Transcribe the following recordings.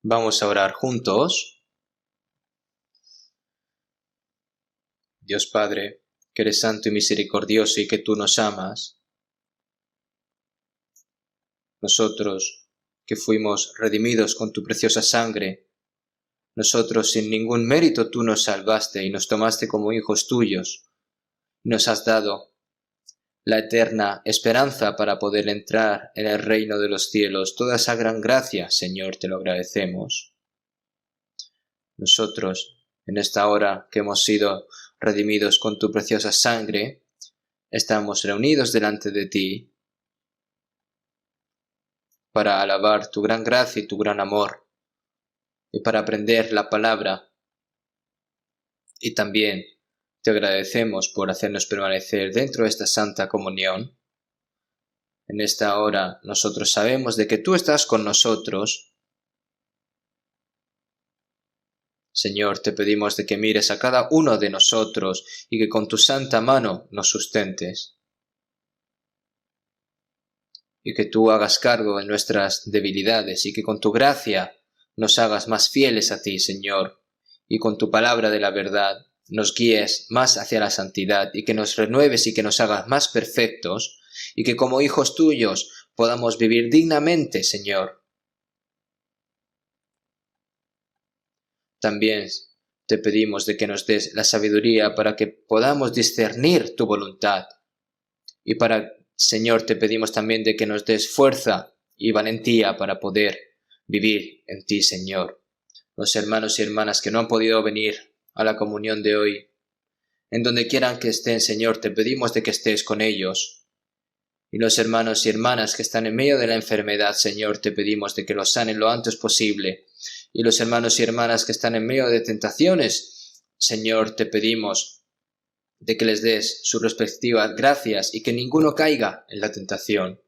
Vamos a orar juntos. Dios Padre, que eres santo y misericordioso y que tú nos amas, nosotros que fuimos redimidos con tu preciosa sangre, nosotros sin ningún mérito tú nos salvaste y nos tomaste como hijos tuyos, y nos has dado la eterna esperanza para poder entrar en el reino de los cielos. Toda esa gran gracia, Señor, te lo agradecemos. Nosotros, en esta hora que hemos sido redimidos con tu preciosa sangre, estamos reunidos delante de ti para alabar tu gran gracia y tu gran amor, y para aprender la palabra. Y también te agradecemos por hacernos permanecer dentro de esta santa comunión. En esta hora nosotros sabemos de que tú estás con nosotros. Señor, te pedimos de que mires a cada uno de nosotros y que con tu santa mano nos sustentes. Y que tú hagas cargo de nuestras debilidades y que con tu gracia nos hagas más fieles a ti, Señor, y con tu palabra de la verdad nos guíes más hacia la santidad y que nos renueves y que nos hagas más perfectos y que como hijos tuyos podamos vivir dignamente, Señor. También te pedimos de que nos des la sabiduría para que podamos discernir tu voluntad y Señor, te pedimos también de que nos des fuerza y valentía para poder vivir en ti, Señor. Los hermanos y hermanas que no han podido venir a la comunión de hoy, en donde quieran que estén, Señor, te pedimos de que estés con ellos. Y los hermanos y hermanas que están en medio de la enfermedad, Señor, te pedimos de que los sanen lo antes posible. Y los hermanos y hermanas que están en medio de tentaciones, Señor, te pedimos de que les des sus respectivas gracias y que ninguno caiga en la tentación.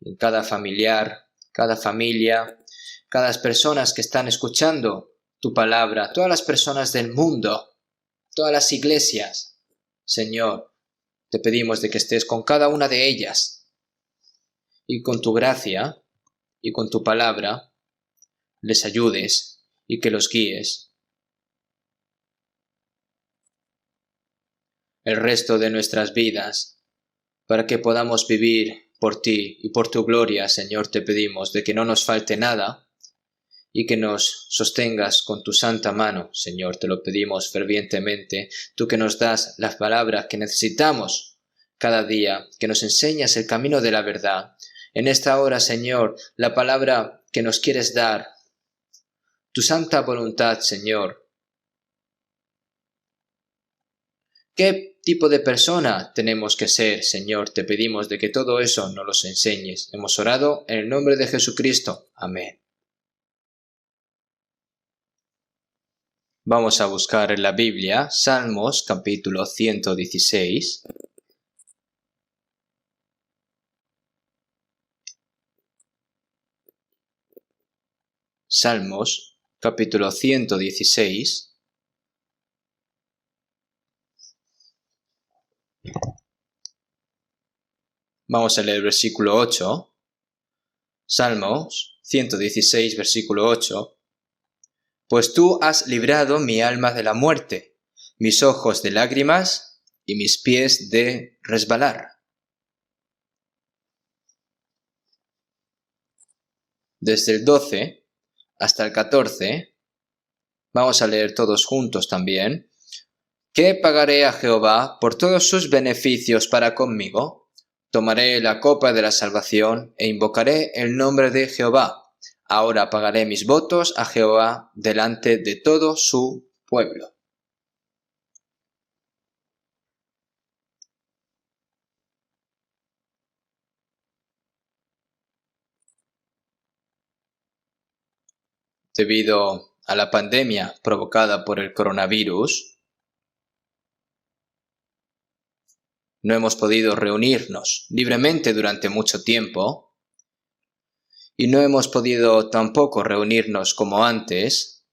En cada familiar, cada familia, cada personas que están escuchando tu palabra, todas las personas del mundo, todas las iglesias, Señor, te pedimos de que estés con cada una de ellas y con tu gracia y con tu palabra les ayudes y que los guíes. El resto de nuestras vidas, para que podamos vivir por ti y por tu gloria, Señor, te pedimos de que no nos falte nada y que nos sostengas con tu santa mano, Señor, te lo pedimos fervientemente, tú que nos das las palabras que necesitamos cada día, que nos enseñas el camino de la verdad. En esta hora, Señor, la palabra que nos quieres dar, tu santa voluntad, Señor. ¿Qué tipo de persona tenemos que ser, Señor? Te pedimos de que todo eso nos lo enseñes. Hemos orado en el nombre de Jesucristo. Amén. Vamos a buscar en la Biblia Salmos capítulo 116. Salmos capítulo 116. Vamos a leer el versículo 8. Salmos 116, versículo 8. Pues tú has librado mi alma de la muerte, mis ojos de lágrimas y mis pies de resbalar. Desde el 12 hasta el 14, vamos a leer todos juntos también. ¿Qué pagaré a Jehová por todos sus beneficios para conmigo? Tomaré la copa de la salvación e invocaré el nombre de Jehová. Ahora pagaré mis votos a Jehová delante de todo su pueblo. Debido a la pandemia provocada por el coronavirus, no hemos podido reunirnos libremente durante mucho tiempo y no hemos podido tampoco reunirnos como antes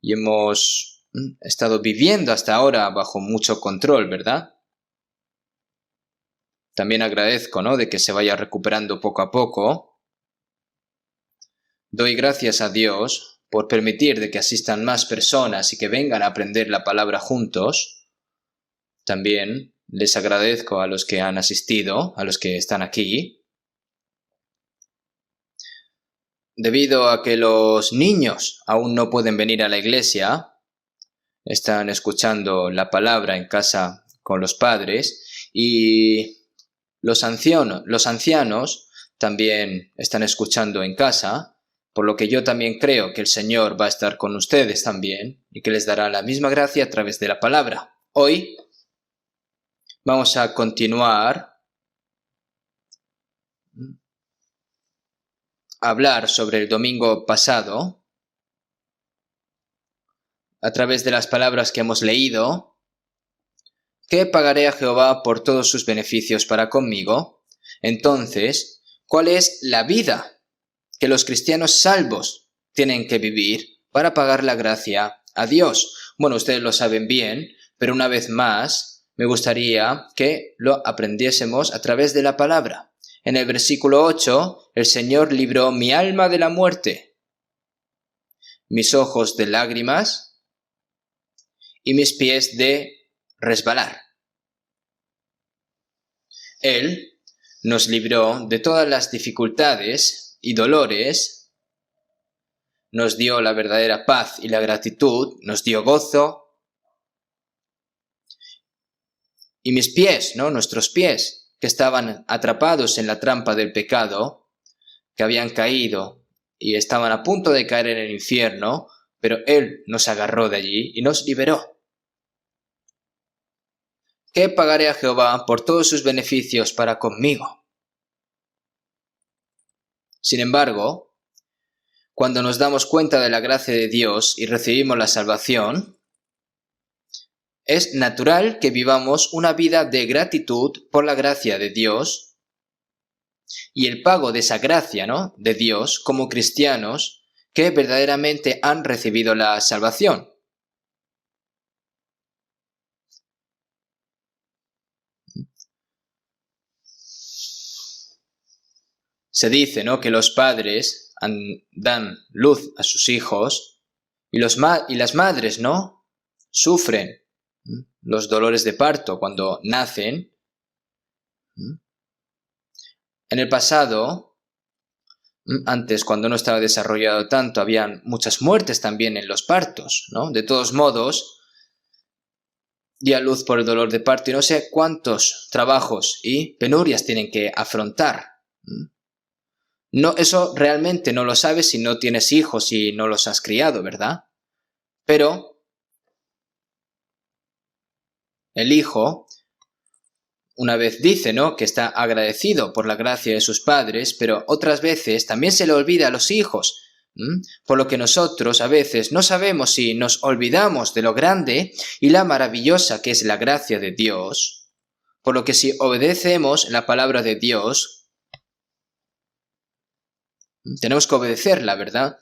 y hemos estado viviendo hasta ahora bajo mucho control, ¿verdad? También agradezco, ¿no?, de que se vaya recuperando poco a poco. Doy gracias a Dios por permitir de que asistan más personas y que vengan a aprender la palabra juntos. También les agradezco a los que han asistido, a los que están aquí. Debido a que los niños aún no pueden venir a la iglesia, están escuchando la palabra en casa con los padres, y los ancianos también están escuchando en casa, por lo que yo también creo que el Señor va a estar con ustedes también y que les dará la misma gracia a través de la palabra. Hoy vamos a continuar a hablar sobre el domingo pasado a través de las palabras que hemos leído. ¿Qué pagaré a Jehová por todos sus beneficios para conmigo? Entonces, ¿cuál es la vida que los cristianos salvos tienen que vivir para pagar la gracia a Dios? Bueno, ustedes lo saben bien, pero una vez más me gustaría que lo aprendiésemos a través de la palabra. En el versículo 8, el Señor libró mi alma de la muerte, mis ojos de lágrimas y mis pies de resbalar. Él nos libró de todas las dificultades y dolores, nos dio la verdadera paz y la gratitud, nos dio gozo. Y mis pies, ¿no? Nuestros pies, que estaban atrapados en la trampa del pecado, que habían caído y estaban a punto de caer en el infierno, pero Él nos agarró de allí y nos liberó. ¿Qué pagaré a Jehová por todos sus beneficios para conmigo? Sin embargo, cuando nos damos cuenta de la gracia de Dios y recibimos la salvación, es natural que vivamos una vida de gratitud por la gracia de Dios y el pago de esa gracia, ¿no?, de Dios como cristianos que verdaderamente han recibido la salvación. Se dice, ¿no?, que los padres dan luz a sus hijos y las madres, ¿no?, sufren los dolores de parto cuando nacen. En el pasado, antes, cuando no estaba desarrollado tanto, habían muchas muertes también en los partos, ¿no? De todos modos, di a luz por el dolor de parto y no sé cuántos trabajos y penurias tienen que afrontar. No, eso realmente no lo sabes si no tienes hijos y no los has criado, ¿verdad? Pero el hijo una vez dice, ¿no?, que está agradecido por la gracia de sus padres, pero otras veces también se le olvida a los hijos, por lo que nosotros a veces no sabemos si nos olvidamos de lo grande y la maravillosa que es la gracia de Dios, por lo que si obedecemos la palabra de Dios, tenemos que obedecerla, ¿verdad?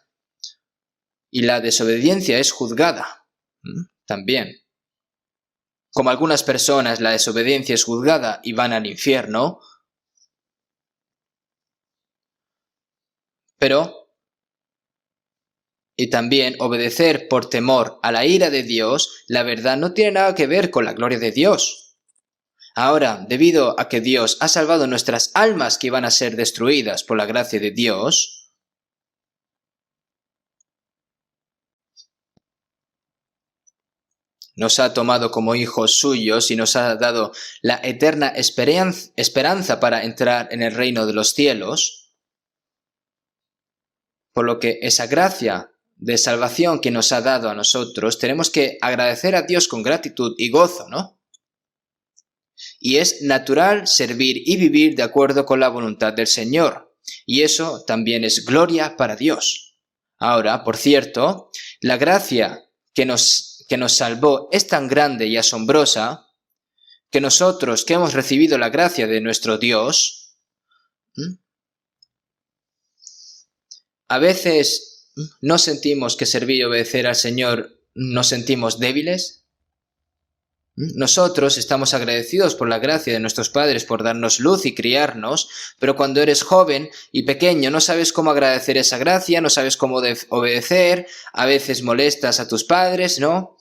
Y la desobediencia es juzgada también. Como algunas personas, la desobediencia es juzgada y van al infierno, y también obedecer por temor a la ira de Dios, la verdad no tiene nada que ver con la gloria de Dios. Ahora, debido a que Dios ha salvado nuestras almas que iban a ser destruidas por la gracia de Dios, nos ha tomado como hijos suyos y nos ha dado la eterna esperanza para entrar en el reino de los cielos, por lo que esa gracia de salvación que nos ha dado a nosotros, tenemos que agradecer a Dios con gratitud y gozo, ¿no? Y es natural servir y vivir de acuerdo con la voluntad del Señor, y eso también es gloria para Dios. Ahora, por cierto, la gracia que nos salvó es tan grande y asombrosa que nosotros que hemos recibido la gracia de nuestro Dios, a veces no sentimos que servir y obedecer al Señor nos sentimos débiles. Nosotros estamos agradecidos por la gracia de nuestros padres por darnos luz y criarnos, pero cuando eres joven y pequeño no sabes cómo agradecer esa gracia, no sabes cómo obedecer, a veces molestas a tus padres, ¿no?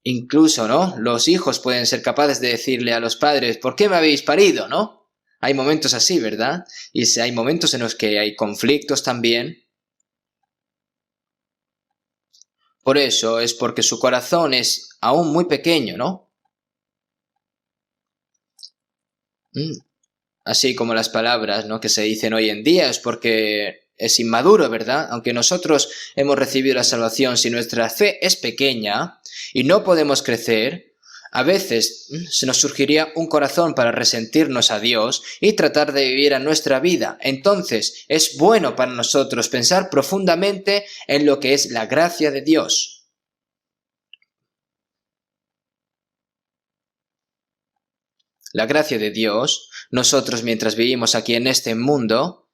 Incluso, ¿no? Los hijos pueden ser capaces de decirle a los padres, ¿por qué me habéis parido, no? Hay momentos así, ¿verdad? Y hay momentos en los que hay conflictos también. Por eso es porque su corazón es aún muy pequeño, ¿no? Así como las palabras, ¿no?, que se dicen hoy en día es porque es inmaduro, ¿verdad? Aunque nosotros hemos recibido la salvación, si nuestra fe es pequeña y no podemos crecer, a veces se nos surgiría un corazón para resentirnos a Dios y tratar de vivir a nuestra vida. Entonces es bueno para nosotros pensar profundamente en lo que es la gracia de Dios. La gracia de Dios, nosotros mientras vivimos aquí en este mundo,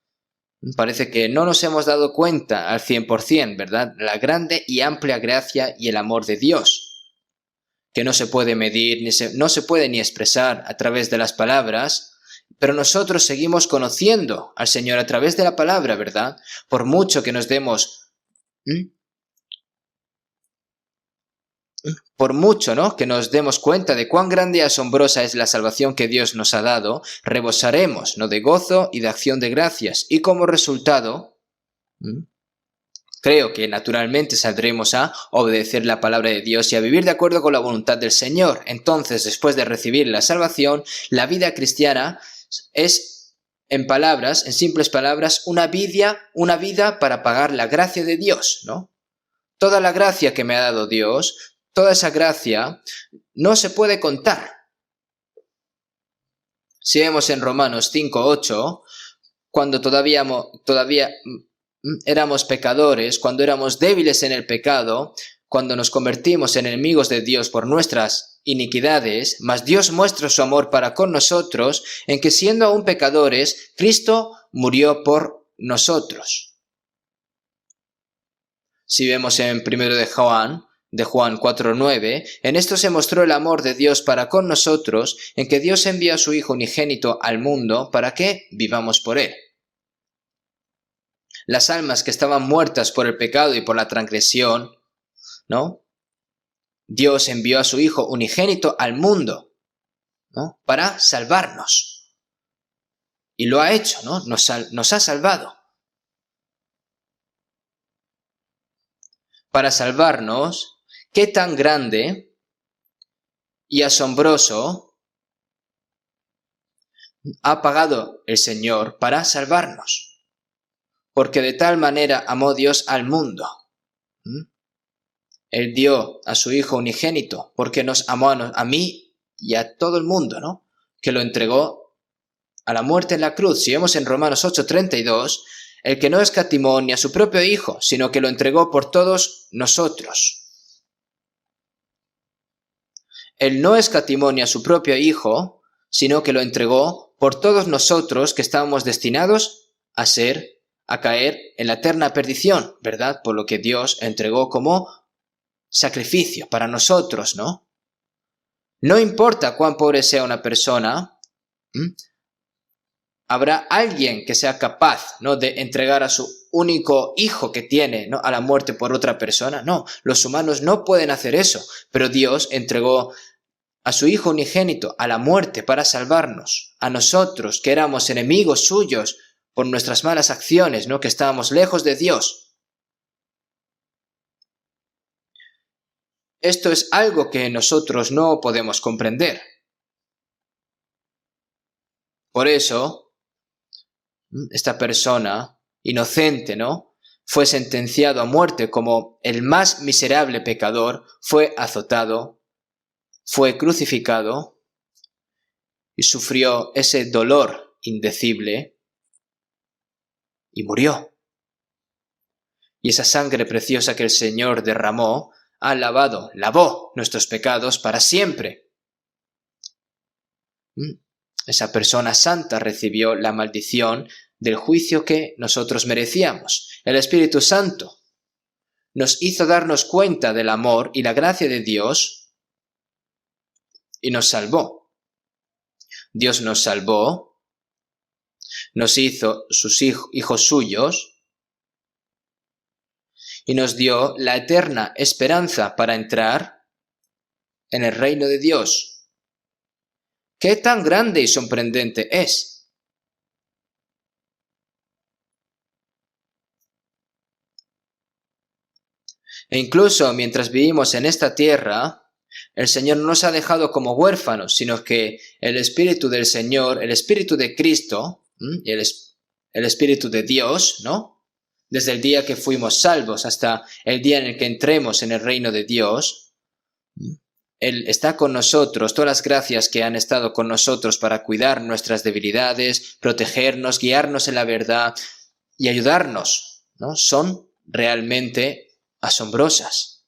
parece que no nos hemos dado cuenta al 100%, ¿verdad? La grande y amplia gracia y el amor de Dios, que no se puede medir, no se puede ni expresar a través de las palabras, pero nosotros seguimos conociendo al Señor a través de la palabra, ¿verdad? Por mucho que nos demos... Por mucho, ¿no?, que nos demos cuenta de cuán grande y asombrosa es la salvación que Dios nos ha dado, rebosaremos, ¿no?, de gozo y de acción de gracias. Y como resultado, creo que naturalmente saldremos a obedecer la palabra de Dios y a vivir de acuerdo con la voluntad del Señor. Entonces, después de recibir la salvación, la vida cristiana es, en palabras, en simples palabras, una vida para pagar la gracia de Dios, ¿no? Toda la gracia que me ha dado Dios, toda esa gracia no se puede contar. Si vemos en Romanos 5:8, cuando todavía éramos pecadores, cuando éramos débiles en el pecado, cuando nos convertimos en enemigos de Dios por nuestras iniquidades, mas Dios muestra su amor para con nosotros en que siendo aún pecadores, Cristo murió por nosotros. Si vemos en 1 de Juan 4:9, en esto se mostró el amor de Dios para con nosotros, en que Dios envió a su Hijo unigénito al mundo para que vivamos por Él. Las almas que estaban muertas por el pecado y por la transgresión, ¿no?, Dios envió a su Hijo unigénito al mundo, ¿no?, para salvarnos. Y lo ha hecho, ¿no? Nos ha salvado. Para salvarnos, ¿qué tan grande y asombroso ha pagado el Señor para salvarnos? Porque de tal manera amó Dios al mundo. Él dio a su Hijo unigénito porque nos amó a mí y a todo el mundo, ¿no?, que lo entregó a la muerte en la cruz. Si vemos en Romanos 8:32, el que no escatimó ni a su propio Hijo, sino que lo entregó por todos nosotros. Él no escatimó ni a su propio Hijo, sino que lo entregó por todos nosotros que estábamos destinados a caer en la eterna perdición, ¿verdad? Por lo que Dios entregó como sacrificio para nosotros, ¿no? No importa cuán pobre sea una persona, habrá alguien que sea capaz, ¿no?, de entregar a su único hijo que tiene, ¿no?, a la muerte por otra persona. No, los humanos no pueden hacer eso, pero Dios entregó a su Hijo unigénito a la muerte para salvarnos, a nosotros que éramos enemigos suyos por nuestras malas acciones, ¿no?, que estábamos lejos de Dios. Esto es algo que nosotros no podemos comprender. Por eso, esta persona inocente, ¿no?, fue sentenciado a muerte como el más miserable pecador, fue azotado, fue crucificado y sufrió ese dolor indecible y murió. Y esa sangre preciosa que el Señor derramó lavó nuestros pecados para siempre. Esa persona santa recibió la maldición del juicio que nosotros merecíamos. El Espíritu Santo nos hizo darnos cuenta del amor y la gracia de Dios y nos salvó. Dios nos salvó, nos hizo sus hijos suyos y nos dio la eterna esperanza para entrar en el reino de Dios. ¿Qué tan grande y sorprendente es? E incluso mientras vivimos en esta tierra, el Señor no nos ha dejado como huérfanos, sino que el Espíritu del Señor, el Espíritu de Cristo, y el Espíritu de Dios, ¿no? Desde el día que fuimos salvos hasta el día en el que entremos en el reino de Dios, Él está con nosotros, todas las gracias que han estado con nosotros para cuidar nuestras debilidades, protegernos, guiarnos en la verdad y ayudarnos, ¿no? Son realmente asombrosas.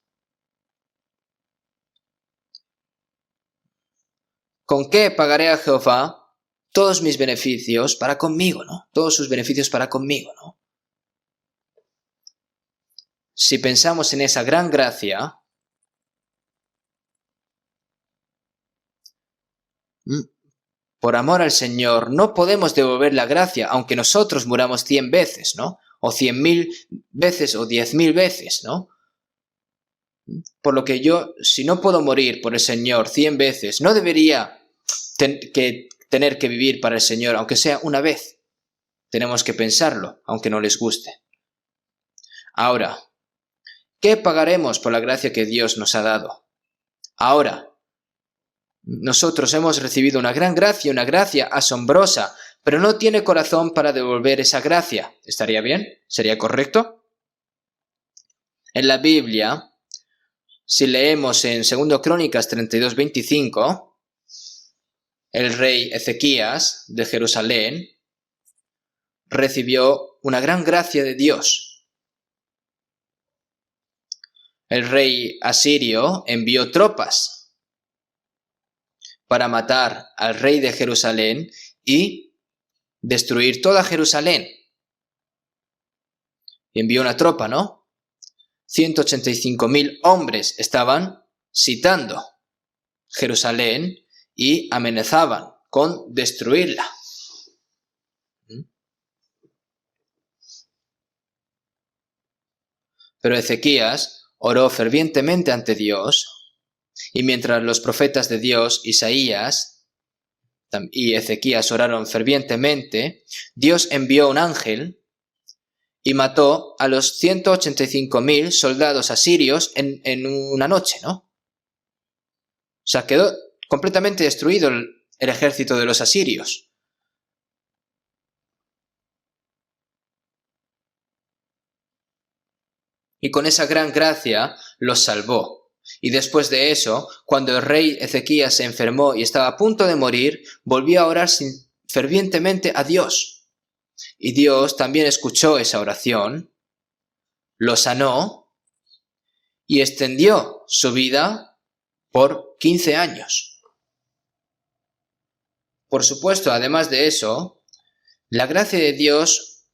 ¿Con qué pagaré a Jehová todos mis beneficios para conmigo, ¿no? Todos sus beneficios para conmigo, ¿no? Si pensamos en esa gran gracia, por amor al Señor, no podemos devolver la gracia, aunque nosotros muramos 100 veces, ¿no? O 100.000 veces o 10.000 veces, ¿no? Por lo que yo, si no puedo morir por el Señor 100 veces, no debería tener que vivir para el Señor, aunque sea una vez. Tenemos que pensarlo, aunque no les guste. Ahora, ¿qué pagaremos por la gracia que Dios nos ha dado? Ahora, nosotros hemos recibido una gran gracia, una gracia asombrosa, pero no tiene corazón para devolver esa gracia. ¿Estaría bien? ¿Sería correcto? En la Biblia, si leemos en 2 Crónicas 32:25, el rey Ezequías de Jerusalén recibió una gran gracia de Dios. El rey asirio envió tropas para matar al rey de Jerusalén y destruir toda Jerusalén. Y envió una tropa, ¿no? 185.000 hombres estaban sitiando Jerusalén y amenazaban con destruirla. Pero Ezequías oró fervientemente ante Dios, y mientras los profetas de Dios, Isaías y Ezequías oraron fervientemente, Dios envió un ángel y mató a los 185.000 soldados asirios en una noche, ¿no? O sea, quedó completamente destruido el ejército de los asirios. Y con esa gran gracia los salvó. Y después de eso, cuando el rey Ezequías se enfermó y estaba a punto de morir, volvió a orar fervientemente a Dios. Y Dios también escuchó esa oración, lo sanó y extendió su vida por 15 años. Por supuesto, además de eso, la gracia de Dios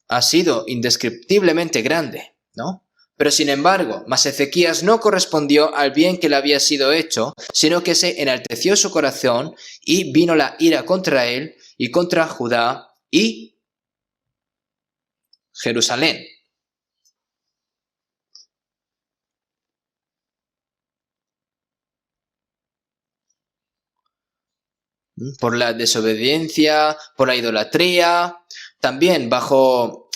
ha sido indescriptiblemente grande, ¿no? Pero sin embargo, mas Ezequías no correspondió al bien que le había sido hecho, sino que se enalteció su corazón y vino la ira contra él y contra Judá y Jerusalén. Por la desobediencia, por la idolatría, también bajo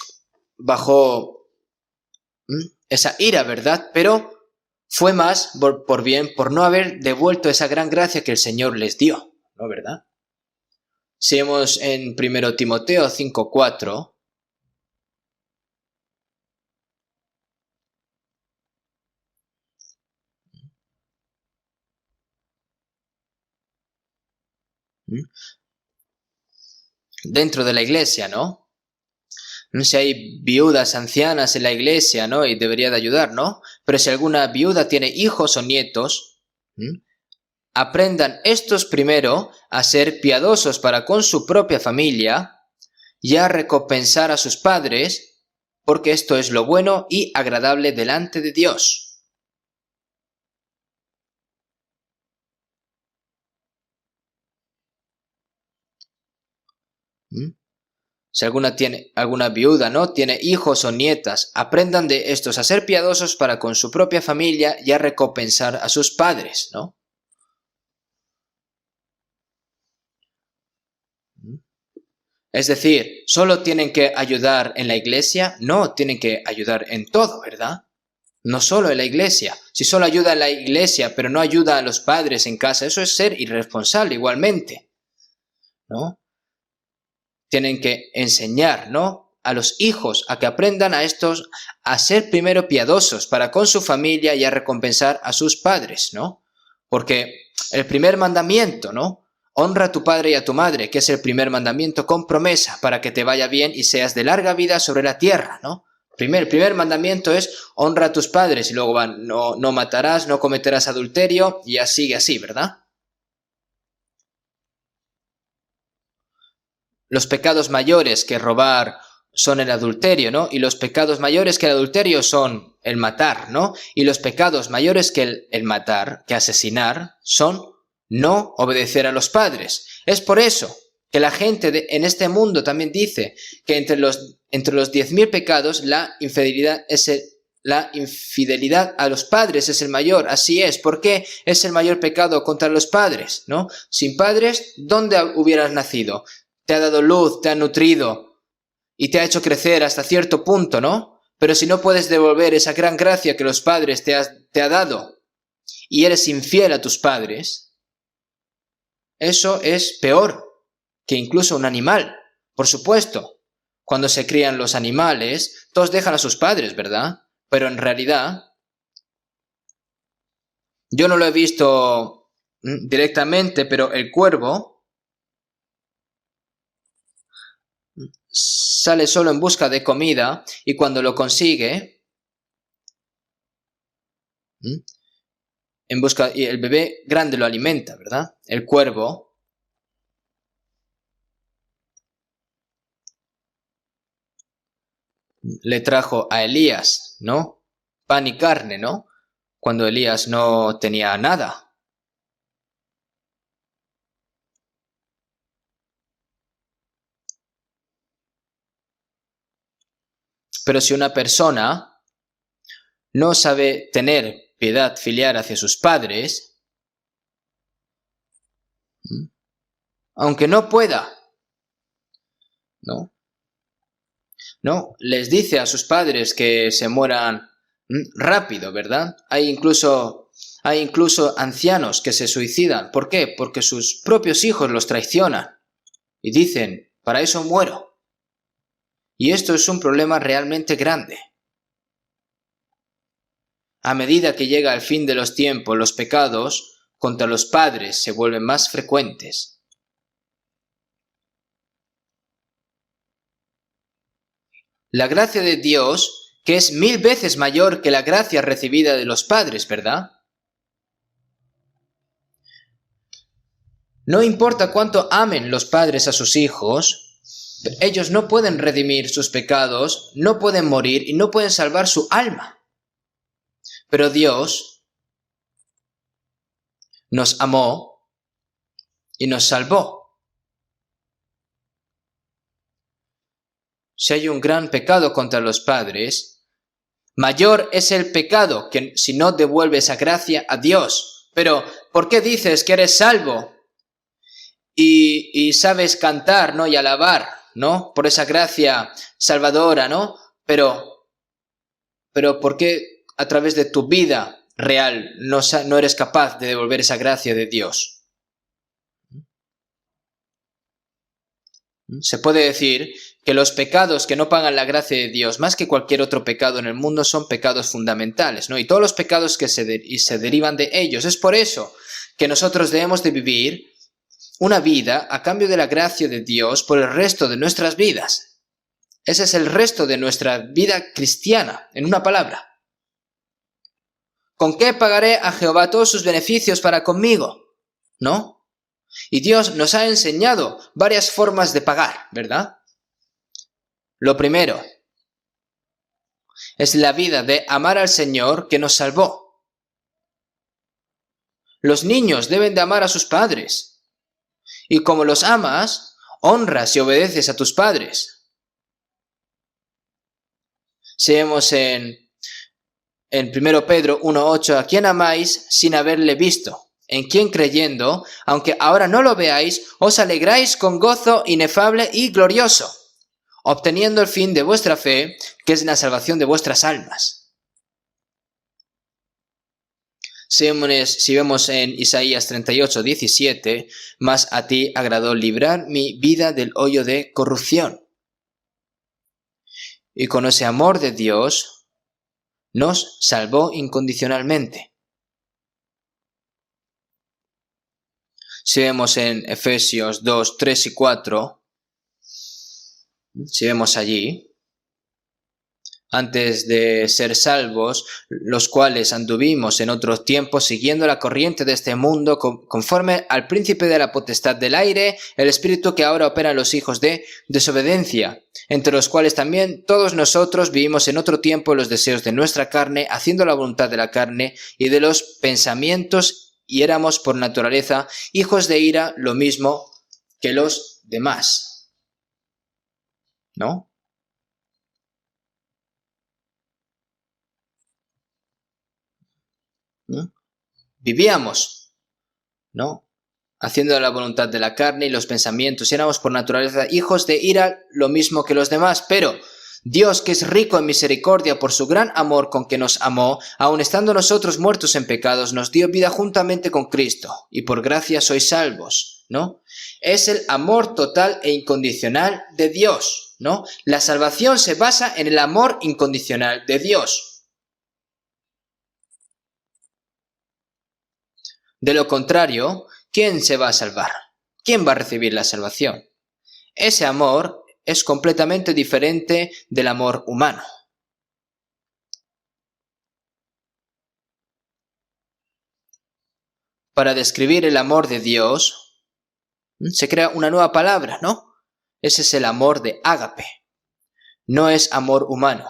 esa ira, ¿verdad? Pero fue más por bien, por no haber devuelto esa gran gracia que el Señor les dio, ¿no, verdad? Si vemos en 1 Timoteo 5:4, dentro de la iglesia, ¿no? No sé si hay viudas ancianas en la iglesia, ¿no? Y debería de ayudar, ¿no? Pero si alguna viuda tiene hijos o nietos, aprendan estos primero a ser piadosos para con su propia familia y a recompensar a sus padres porque esto es lo bueno y agradable delante de Dios. Si alguna viuda, ¿no?, tiene hijos o nietas, aprendan de estos a ser piadosos para con su propia familia y a recompensar a sus padres, ¿no? Es decir, ¿solo tienen que ayudar en la iglesia? No, tienen que ayudar en todo, ¿verdad? No solo en la iglesia. Si solo ayuda en la iglesia, pero no ayuda a los padres en casa, eso es ser irresponsable igualmente, ¿no? Tienen que enseñar, ¿no?, a los hijos a que aprendan a estos a ser primero piadosos para con su familia y a recompensar a sus padres, ¿no? Porque el primer mandamiento, ¿no?, honra a tu padre y a tu madre, que es el primer mandamiento con promesa para que te vaya bien y seas de larga vida sobre la tierra, ¿no? El primer mandamiento es honra a tus padres y luego van, no matarás, no cometerás adulterio y sigue así, ¿verdad? Los pecados mayores que robar son el adulterio, ¿no? Y los pecados mayores que el adulterio son el matar, ¿no? Y los pecados mayores que el matar, que asesinar, son no obedecer a los padres. Es por eso que la gente en este mundo también dice que entre los 10.000 pecados la infidelidad a los padres es el mayor. Así es. ¿Por qué es el mayor pecado contra los padres, ¿no? Sin padres, ¿dónde hubieras nacido? Te ha dado luz, te ha nutrido y te ha hecho crecer hasta cierto punto, ¿no? Pero si no puedes devolver esa gran gracia que los padres te ha dado y eres infiel a tus padres, eso es peor que incluso un animal. Por supuesto, cuando se crían los animales, todos dejan a sus padres, ¿verdad? Pero en realidad, yo no lo he visto directamente, pero el cuervo sale solo en busca de comida y cuando lo consigue, y el bebé grande lo alimenta, ¿verdad? El cuervo le trajo a Elías, ¿no?, pan y carne, ¿no?, cuando Elías no tenía nada. Pero si una persona no sabe tener piedad filial hacia sus padres, aunque no pueda, ¿no? Les dice a sus padres que se mueran rápido, ¿verdad? Hay incluso ancianos que se suicidan. ¿Por qué? Porque sus propios hijos los traicionan y dicen, para eso muero. Y esto es un problema realmente grande. A medida que llega el fin de los tiempos, los pecados contra los padres se vuelven más frecuentes. La gracia de Dios, que es 1000 veces mayor que la gracia recibida de los padres, ¿verdad? No importa cuánto amen los padres a sus hijos, ellos no pueden redimir sus pecados, no pueden morir y no pueden salvar su alma. Pero Dios nos amó y nos salvó. Si hay un gran pecado contra los padres, mayor es el pecado que si no devuelve esa gracia a Dios. Pero, ¿por qué dices que eres salvo? Y sabes cantar, ¿no?, y alabar, ¿no?, por esa gracia salvadora, ¿no? Pero ¿por qué a través de tu vida real no eres capaz de devolver esa gracia de Dios? Se puede decir que los pecados que no pagan la gracia de Dios, más que cualquier otro pecado en el mundo, son pecados fundamentales, ¿no? Y todos los pecados que se derivan de ellos. Es por eso que nosotros debemos de vivir una vida a cambio de la gracia de Dios por el resto de nuestras vidas. Ese es el resto de nuestra vida cristiana, en una palabra. ¿Con qué pagaré a Jehová todos sus beneficios para conmigo? ¿No? Y Dios nos ha enseñado varias formas de pagar, ¿verdad? Lo primero, es la vida de amar al Señor que nos salvó. Los niños deben de amar a sus padres. Y como los amas, honras y obedeces a tus padres. Si vemos en 1 Pedro 1:8, ¿a quién amáis sin haberle visto? En quien creyendo, aunque ahora no lo veáis, os alegráis con gozo inefable y glorioso, obteniendo el fin de vuestra fe, que es la salvación de vuestras almas. Si vemos en Isaías 38:17, mas a ti agradó librar mi vida del hoyo de corrupción. Y con ese amor de Dios, nos salvó incondicionalmente. Si vemos en Efesios 2, 3 y 4, si vemos allí, antes de ser salvos, los cuales anduvimos en otros tiempos siguiendo la corriente de este mundo, conforme al príncipe de la potestad del aire, el espíritu que ahora opera en los hijos de desobediencia, entre los cuales también todos nosotros vivimos en otro tiempo en los deseos de nuestra carne, haciendo la voluntad de la carne y de los pensamientos, y éramos por naturaleza hijos de ira, lo mismo que los demás. ¿No? Vivíamos, ¿no? Haciendo la voluntad de la carne y los pensamientos, y éramos por naturaleza hijos de ira, lo mismo que los demás, pero Dios, que es rico en misericordia por su gran amor con que nos amó, aun estando nosotros muertos en pecados, nos dio vida juntamente con Cristo, y por gracia sois salvos, ¿no? Es el amor total e incondicional de Dios, ¿no? La salvación se basa en el amor incondicional de Dios. De lo contrario, ¿quién se va a salvar? ¿Quién va a recibir la salvación? Ese amor es completamente diferente del amor humano. Para describir el amor de Dios, se crea una nueva palabra, ¿no? Ese es el amor de ágape. No es amor humano.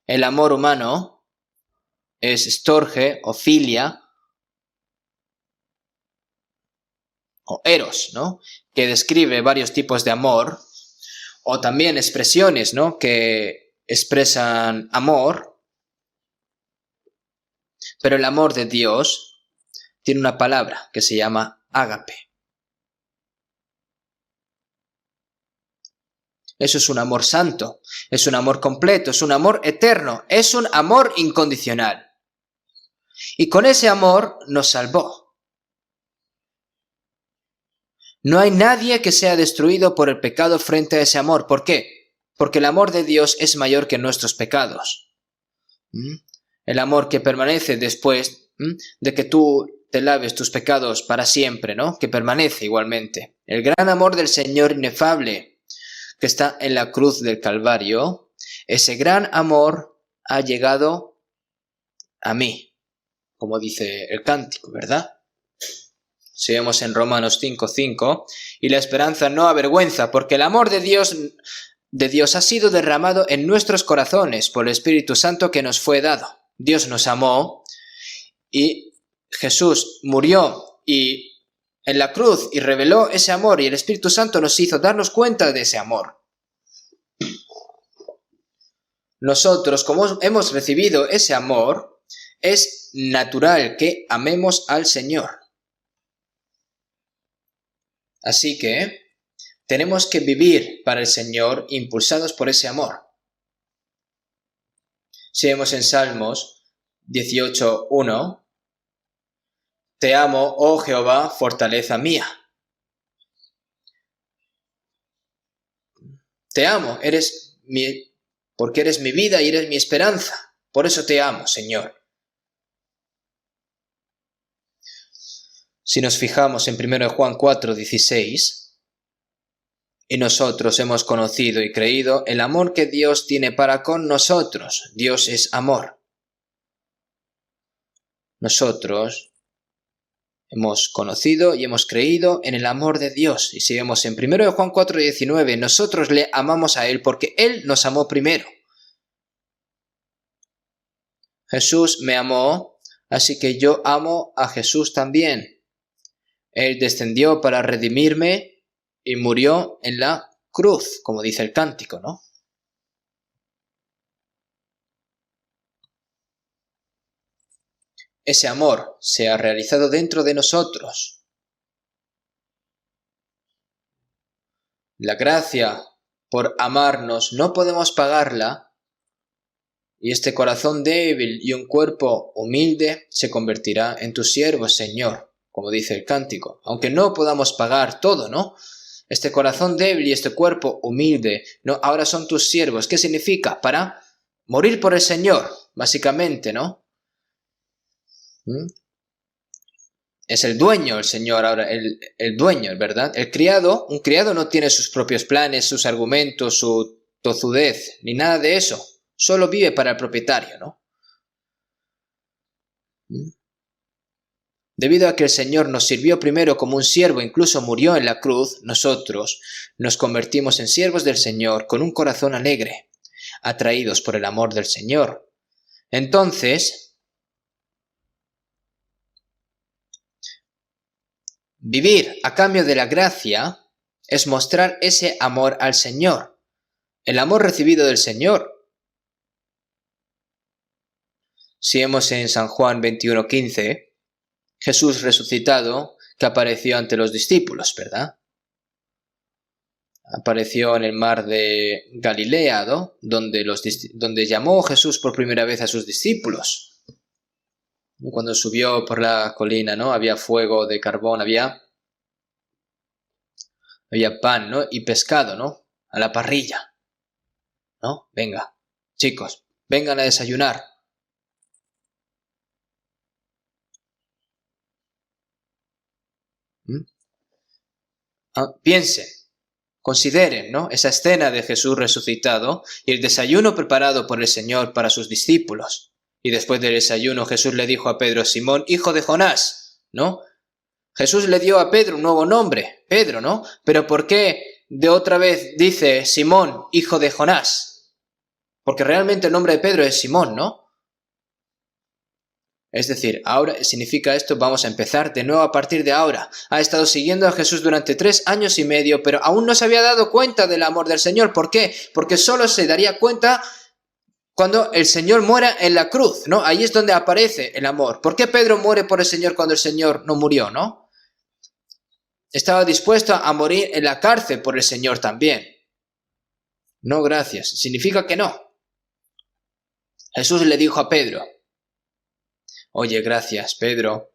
El amor humano es storge o filia o eros, ¿no? Que describe varios tipos de amor, o también expresiones, ¿no? Que expresan amor, pero el amor de Dios tiene una palabra que se llama ágape. Eso es un amor santo, es un amor completo, es un amor eterno, es un amor incondicional. Y con ese amor nos salvó. No hay nadie que sea destruido por el pecado frente a ese amor. ¿Por qué? Porque el amor de Dios es mayor que nuestros pecados. El amor que permanece después de que tú te laves tus pecados para siempre, ¿no? Que permanece igualmente. El gran amor del Señor inefable que está en la cruz del Calvario, ese gran amor ha llegado a mí, como dice el cántico, ¿verdad? Si vemos en Romanos 5:5, y la esperanza no avergüenza, porque el amor de Dios ha sido derramado en nuestros corazones por el Espíritu Santo que nos fue dado. Dios nos amó y Jesús murió y en la cruz y reveló ese amor, y el Espíritu Santo nos hizo darnos cuenta de ese amor. Nosotros, como hemos recibido ese amor, es natural que amemos al Señor. Así que tenemos que vivir para el Señor impulsados por ese amor. Si vemos en Salmos 18:1, te amo, oh Jehová, fortaleza mía. Te amo, porque eres mi vida y eres mi esperanza. Por eso te amo, Señor. Si nos fijamos en 1 Juan 4:16, y nosotros hemos conocido y creído el amor que Dios tiene para con nosotros. Dios es amor. Nosotros Hemos conocido y hemos creído en el amor de Dios. Y si vemos en 1 Juan 4:19, nosotros le amamos a Él porque Él nos amó primero. Jesús me amó, así que yo amo a Jesús también. Él descendió para redimirme y murió en la cruz, como dice el cántico, ¿no? Ese amor se ha realizado dentro de nosotros. La gracia por amarnos no podemos pagarla, y este corazón débil y un cuerpo humilde se convertirá en tu siervo, Señor, como dice el cántico. Aunque no podamos pagar todo, ¿no? Este corazón débil y este cuerpo humilde, ¿no? Ahora son tus siervos. ¿Qué significa? Para morir por el Señor, básicamente, ¿no? Es el dueño, el Señor, ahora, el dueño, ¿verdad? Un criado no tiene sus propios planes, sus argumentos, su tozudez, ni nada de eso. Solo vive para el propietario, ¿no? Debido a que el Señor nos sirvió primero como un siervo, incluso murió en la cruz, nosotros nos convertimos en siervos del Señor con un corazón alegre, atraídos por el amor del Señor. Entonces, vivir a cambio de la gracia es mostrar ese amor al Señor, el amor recibido del Señor. Si vemos en San Juan 21:15, Jesús resucitado que apareció ante los discípulos, ¿verdad? Apareció en el mar de Galilea, ¿no? Donde llamó Jesús por primera vez a sus discípulos. Cuando subió por la colina, ¿no? Había fuego de carbón, había pan, ¿no? Y pescado, ¿no? A la parrilla, ¿no? Venga, chicos, vengan a desayunar. Piensen, consideren, ¿no? Esa escena de Jesús resucitado y el desayuno preparado por el Señor para sus discípulos. Y después del desayuno Jesús le dijo a Pedro: Simón, hijo de Jonás, ¿no? Jesús le dio a Pedro un nuevo nombre, Pedro, ¿no? Pero ¿por qué de otra vez dice Simón, hijo de Jonás? Porque realmente el nombre de Pedro es Simón, ¿no? Es decir, ahora significa esto, vamos a empezar de nuevo a partir de ahora. Ha estado siguiendo a Jesús durante 3 años y medio, pero aún no se había dado cuenta del amor del Señor. ¿Por qué? Porque solo se daría cuenta cuando el Señor muera en la cruz, ¿no? Ahí es donde aparece el amor. ¿Por qué Pedro muere por el Señor cuando el Señor no murió, no? Estaba dispuesto a morir en la cárcel por el Señor también. No, gracias. Significa que no. Jesús le dijo a Pedro: oye, gracias, Pedro.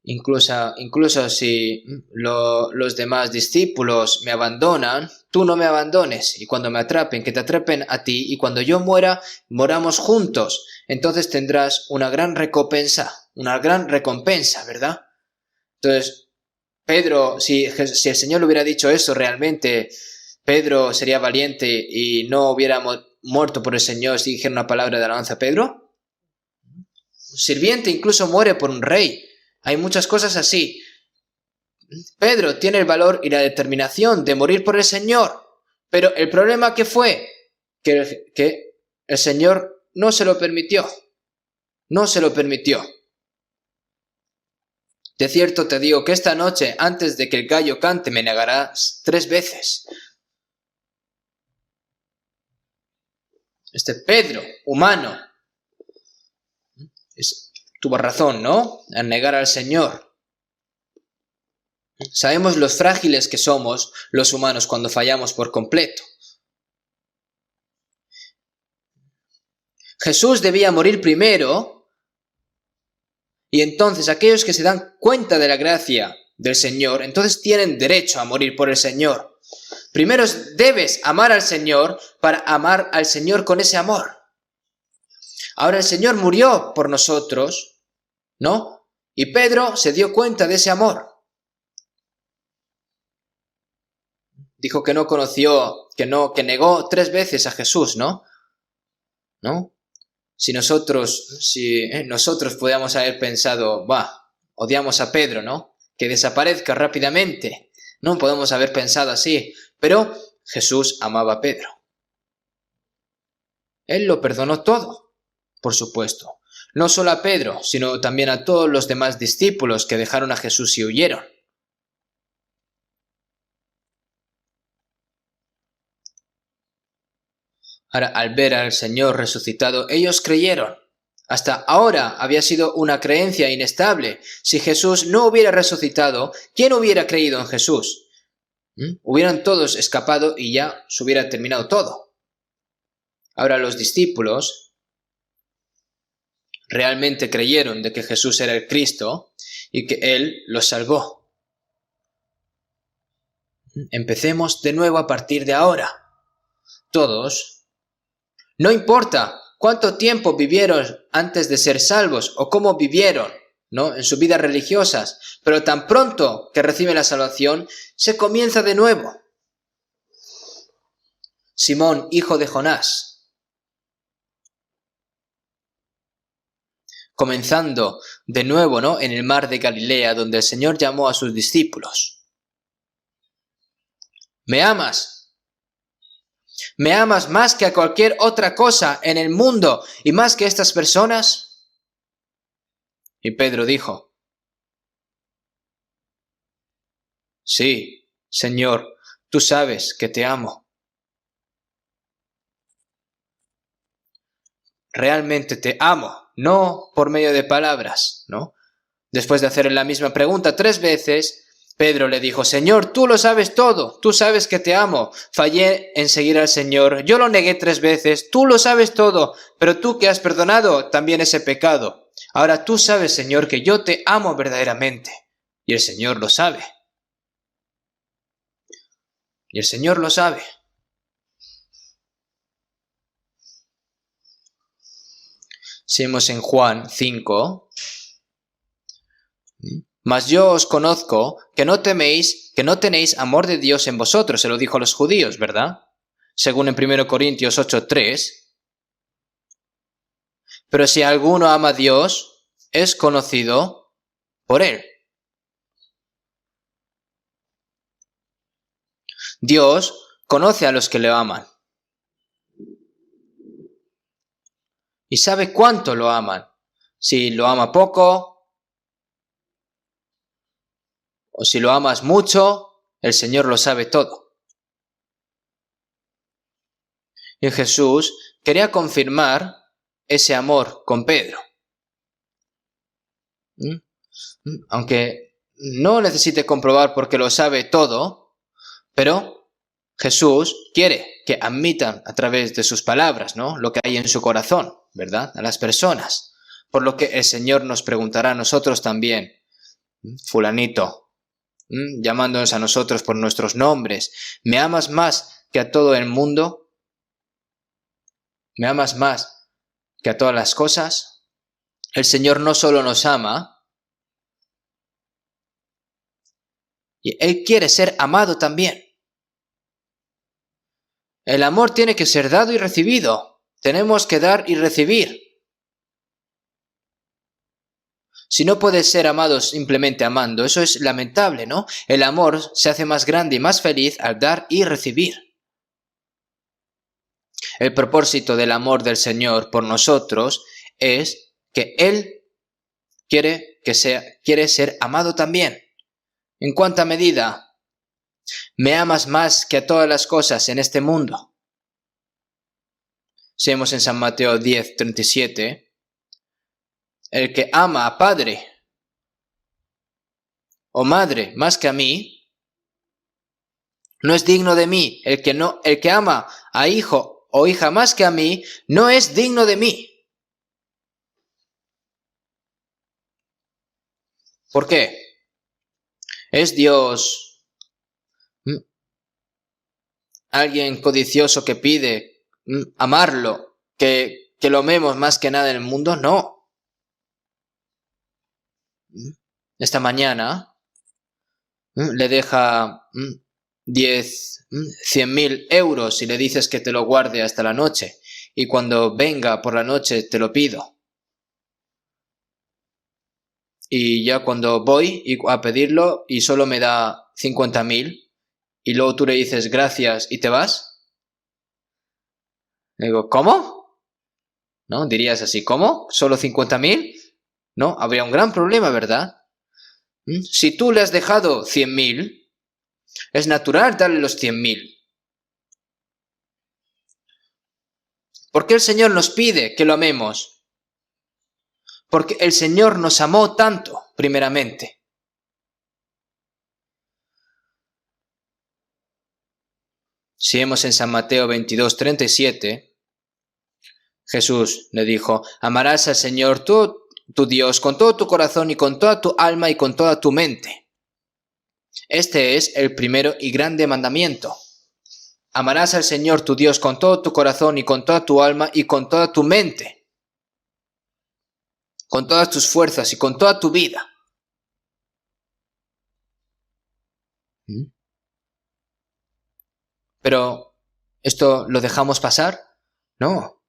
Incluso si los demás discípulos me abandonan, tú no me abandones. Y cuando me atrapen, que te atrapen a ti. Y cuando yo muera, moramos juntos. Entonces tendrás una gran recompensa, ¿verdad? Entonces, Pedro, si el Señor le hubiera dicho eso realmente, Pedro sería valiente y no hubiera muerto por el Señor si dijera una palabra de alabanza a Pedro. Un sirviente incluso muere por un rey. Hay muchas cosas así. Pedro tiene el valor y la determinación de morir por el Señor. Pero el problema que fue que el Señor no se lo permitió. No se lo permitió. De cierto te digo que esta noche, antes de que el gallo cante, me negarás 3 veces. Este Pedro, humano, tuvo razón, ¿no? Al negar al Señor. Sabemos los frágiles que somos los humanos cuando fallamos por completo. Jesús debía morir primero, y entonces aquellos que se dan cuenta de la gracia del Señor, entonces tienen derecho a morir por el Señor. Primero debes amar al Señor para amar al Señor con ese amor. Ahora el Señor murió por nosotros, ¿no? Y Pedro se dio cuenta de ese amor. Dijo que no conoció, que negó 3 veces a Jesús, ¿no? ¿No? Si nosotros podíamos haber pensado, odiamos a Pedro, ¿no? Que desaparezca rápidamente. No podemos haber pensado así, pero Jesús amaba a Pedro. Él lo perdonó todo, por supuesto. No solo a Pedro, sino también a todos los demás discípulos que dejaron a Jesús y huyeron. Ahora, al ver al Señor resucitado, ellos creyeron. Hasta ahora había sido una creencia inestable. Si Jesús no hubiera resucitado, ¿quién hubiera creído en Jesús? Hubieran todos escapado y ya se hubiera terminado todo. Ahora los discípulos realmente creyeron de que Jesús era el Cristo y que Él los salvó. Empecemos de nuevo a partir de ahora. Todos. No importa cuánto tiempo vivieron antes de ser salvos o cómo vivieron, ¿no? En sus vidas religiosas, pero tan pronto que reciben la salvación, se comienza de nuevo. Simón, hijo de Jonás, comenzando de nuevo, ¿no? En el mar de Galilea, donde el Señor llamó a sus discípulos. ¿Me amas? ¿Me amas más que a cualquier otra cosa en el mundo y más que estas personas? Y Pedro dijo, sí, Señor, tú sabes que te amo. Realmente te amo, no por medio de palabras, ¿no? Después de hacer la misma pregunta 3 veces, Pedro le dijo, Señor, tú lo sabes todo, tú sabes que te amo. Fallé en seguir al Señor, yo lo negué 3 veces, tú lo sabes todo, pero tú que has perdonado también ese pecado. Ahora tú sabes, Señor, que yo te amo verdaderamente. Y el Señor lo sabe. Y el Señor lo sabe. Seguimos en Juan 5. Mas yo os conozco que no teméis, que no tenéis amor de Dios en vosotros. Se lo dijo a los judíos, ¿verdad? Según en 1 Corintios 8:3. Pero si alguno ama a Dios, es conocido por Él. Dios conoce a los que le aman. Y sabe cuánto lo aman. Si lo ama poco, o si lo amas mucho, el Señor lo sabe todo. Y Jesús quería confirmar ese amor con Pedro. Aunque no necesite comprobar porque lo sabe todo, pero Jesús quiere que admitan a través de sus palabras, ¿no? Lo que hay en su corazón, ¿verdad? A las personas. Por lo que el Señor nos preguntará a nosotros también, fulanito, llamándonos a nosotros por nuestros nombres, ¿me amas más que a todo el mundo? ¿Me amas más que a todas las cosas? El Señor no solo nos ama, y Él quiere ser amado también. El amor tiene que ser dado y recibido. Tenemos que dar y recibir. Si no puedes ser amado simplemente amando, eso es lamentable, ¿no? El amor se hace más grande y más feliz al dar y recibir. El propósito del amor del Señor por nosotros es que Él quiere ser amado también. ¿En cuánta medida? ¿Me amas más que a todas las cosas en este mundo? Seguimos en San Mateo 10:37. El que ama a padre o madre más que a mí, no es digno de mí. El que ama a hijo o hija más que a mí, no es digno de mí. ¿Por qué? ¿Es Dios alguien codicioso que pide amarlo, que lo amemos más que nada en el mundo? No. Esta mañana le deja 100.000 euros y le dices que te lo guarde hasta la noche y cuando venga por la noche te lo pido. y ya cuando voy a pedirlo y solo me da 50.000 y luego tú le dices gracias y te vas? Le digo, ¿cómo? ¿No? Dirías así, ¿cómo? ¿Solo 50.000? No, habría un gran problema, ¿verdad? Si tú le has dejado 100.000, es natural darle los 100.000. ¿Por qué el Señor nos pide que lo amemos? Porque el Señor nos amó tanto, primeramente. Si vemos en San Mateo 22:37, Jesús le dijo, amarás al Señor tu Dios con todo tu corazón y con toda tu alma y con toda tu mente. Este es el primero y grande mandamiento. Amarás al Señor tu Dios con todo tu corazón y con toda tu alma y con toda tu mente, con todas tus fuerzas y con toda tu vida. Pero, ¿esto lo dejamos pasar? No.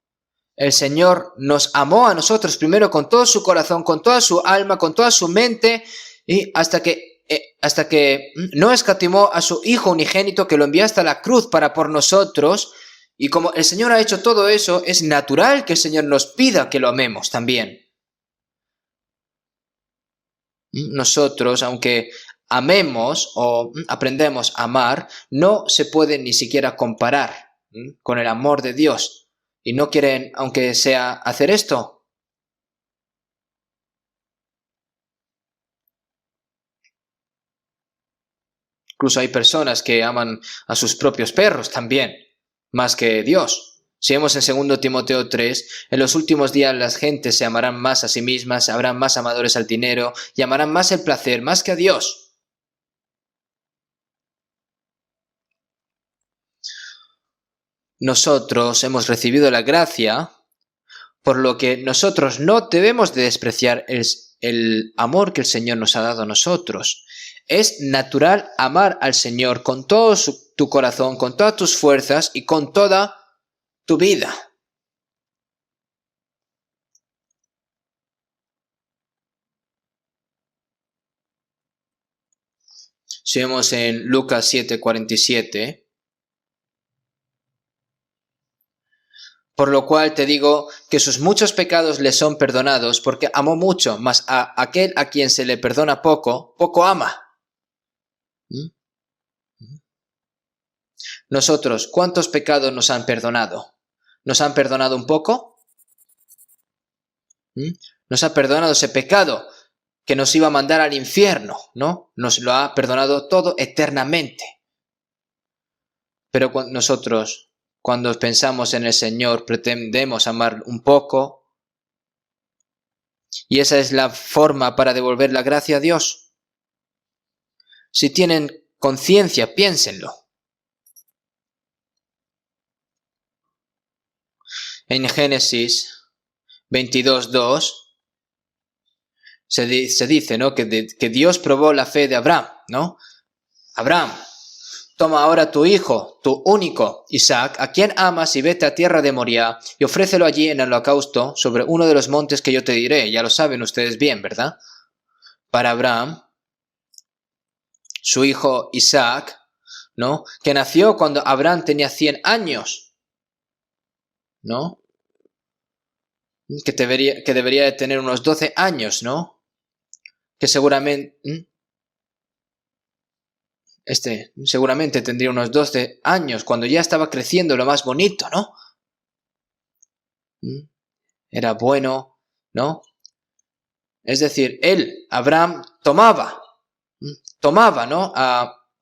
El Señor nos amó a nosotros primero con todo su corazón, con toda su alma, con toda su mente, y hasta que no escatimó a su Hijo unigénito, que lo envió hasta la cruz para por nosotros. Y como el Señor ha hecho todo eso, es natural que el Señor nos pida que lo amemos también. Nosotros, aunque amemos o aprendemos a amar, no se puede ni siquiera comparar con el amor de Dios. Y no quieren, aunque sea, hacer esto. Incluso hay personas que aman a sus propios perros también, más que Dios. Si vemos en 2 Timoteo 3, en los últimos días las gentes se amarán más a sí mismas, habrán más amadores al dinero y amarán más el placer, más que a Dios. Nosotros hemos recibido la gracia, por lo que nosotros no debemos de despreciar el amor que el Señor nos ha dado a nosotros. Es natural amar al Señor con todo tu corazón, con todas tus fuerzas y con toda tu vida. Si vemos en Lucas 7:47, por lo cual te digo que sus muchos pecados le son perdonados, porque amó mucho, mas a aquel a quien se le perdona poco, poco ama. Nosotros, ¿cuántos pecados nos han perdonado? ¿Nos han perdonado un poco? Nos ha perdonado ese pecado que nos iba a mandar al infierno, ¿no? Nos lo ha perdonado todo eternamente. Pero nosotros, cuando pensamos en el Señor, pretendemos amar un poco. Y esa es la forma para devolver la gracia a Dios. Si tienen conciencia, piénsenlo. En Génesis 22:2 se dice, ¿no? que Dios probó la fe de Abraham, ¿no? Abraham, toma ahora tu hijo, tu único, Isaac, a quien amas, y vete a tierra de Moriah, y ofrécelo allí en el holocausto sobre uno de los montes que yo te diré. Ya lo saben ustedes bien, ¿verdad? Para Abraham, su hijo Isaac, ¿no? Que nació cuando Abraham tenía 100 años, ¿no? Que debería de tener unos 12 años, ¿no? Que seguramente tendría unos 12 años, cuando ya estaba creciendo lo más bonito, ¿no? Era bueno, ¿no? Es decir, Abraham tomaba, ¿no?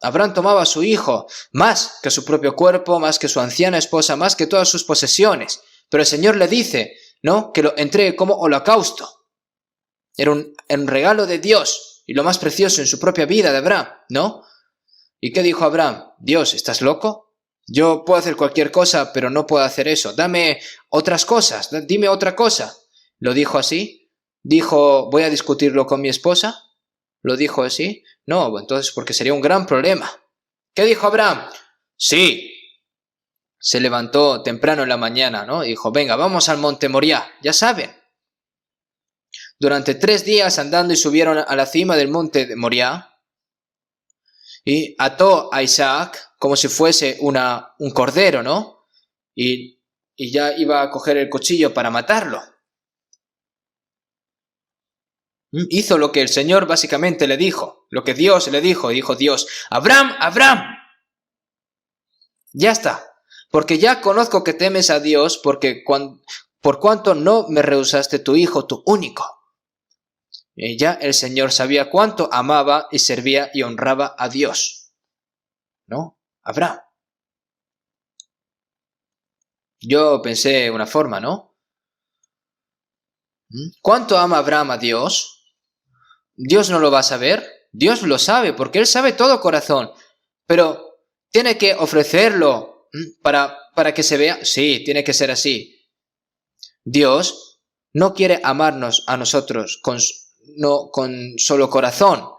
Abraham tomaba a su hijo, más que su propio cuerpo, más que su anciana esposa, más que todas sus posesiones. Pero el Señor le dice, ¿no? Que lo entregue como holocausto. Era un regalo de Dios y lo más precioso en su propia vida de Abraham, ¿no? ¿Y qué dijo Abraham? Dios, ¿estás loco? Yo puedo hacer cualquier cosa, pero no puedo hacer eso. Dame otras cosas, dime otra cosa. ¿Lo dijo así? ¿Dijo, voy a discutirlo con mi esposa? ¿Lo dijo así? No, entonces porque sería un gran problema. ¿Qué dijo Abraham? Sí. Se levantó temprano en la mañana, ¿no? Y dijo, venga, vamos al monte Moriah, ya saben, durante 3 días andando y subieron a la cima del monte de Moriah y ató a Isaac como si fuese un cordero, ¿no? Y ya iba a coger el cuchillo para matarlo. Hizo lo que el Señor básicamente le dijo, lo que Dios le dijo, y dijo Dios: Abraham, Abraham. Ya está, porque ya conozco que temes a Dios, por cuanto no me rehusaste tu hijo, tu único. Y ya el Señor sabía cuánto amaba y servía y honraba a Dios, ¿no? Abraham. Yo pensé una forma, ¿no? ¿Cuánto ama Abraham a Dios? Dios no lo va a saber. Dios lo sabe, porque Él sabe todo corazón. Pero tiene que ofrecerlo para que se vea. Sí, tiene que ser así. Dios no quiere amarnos a nosotros con solo corazón.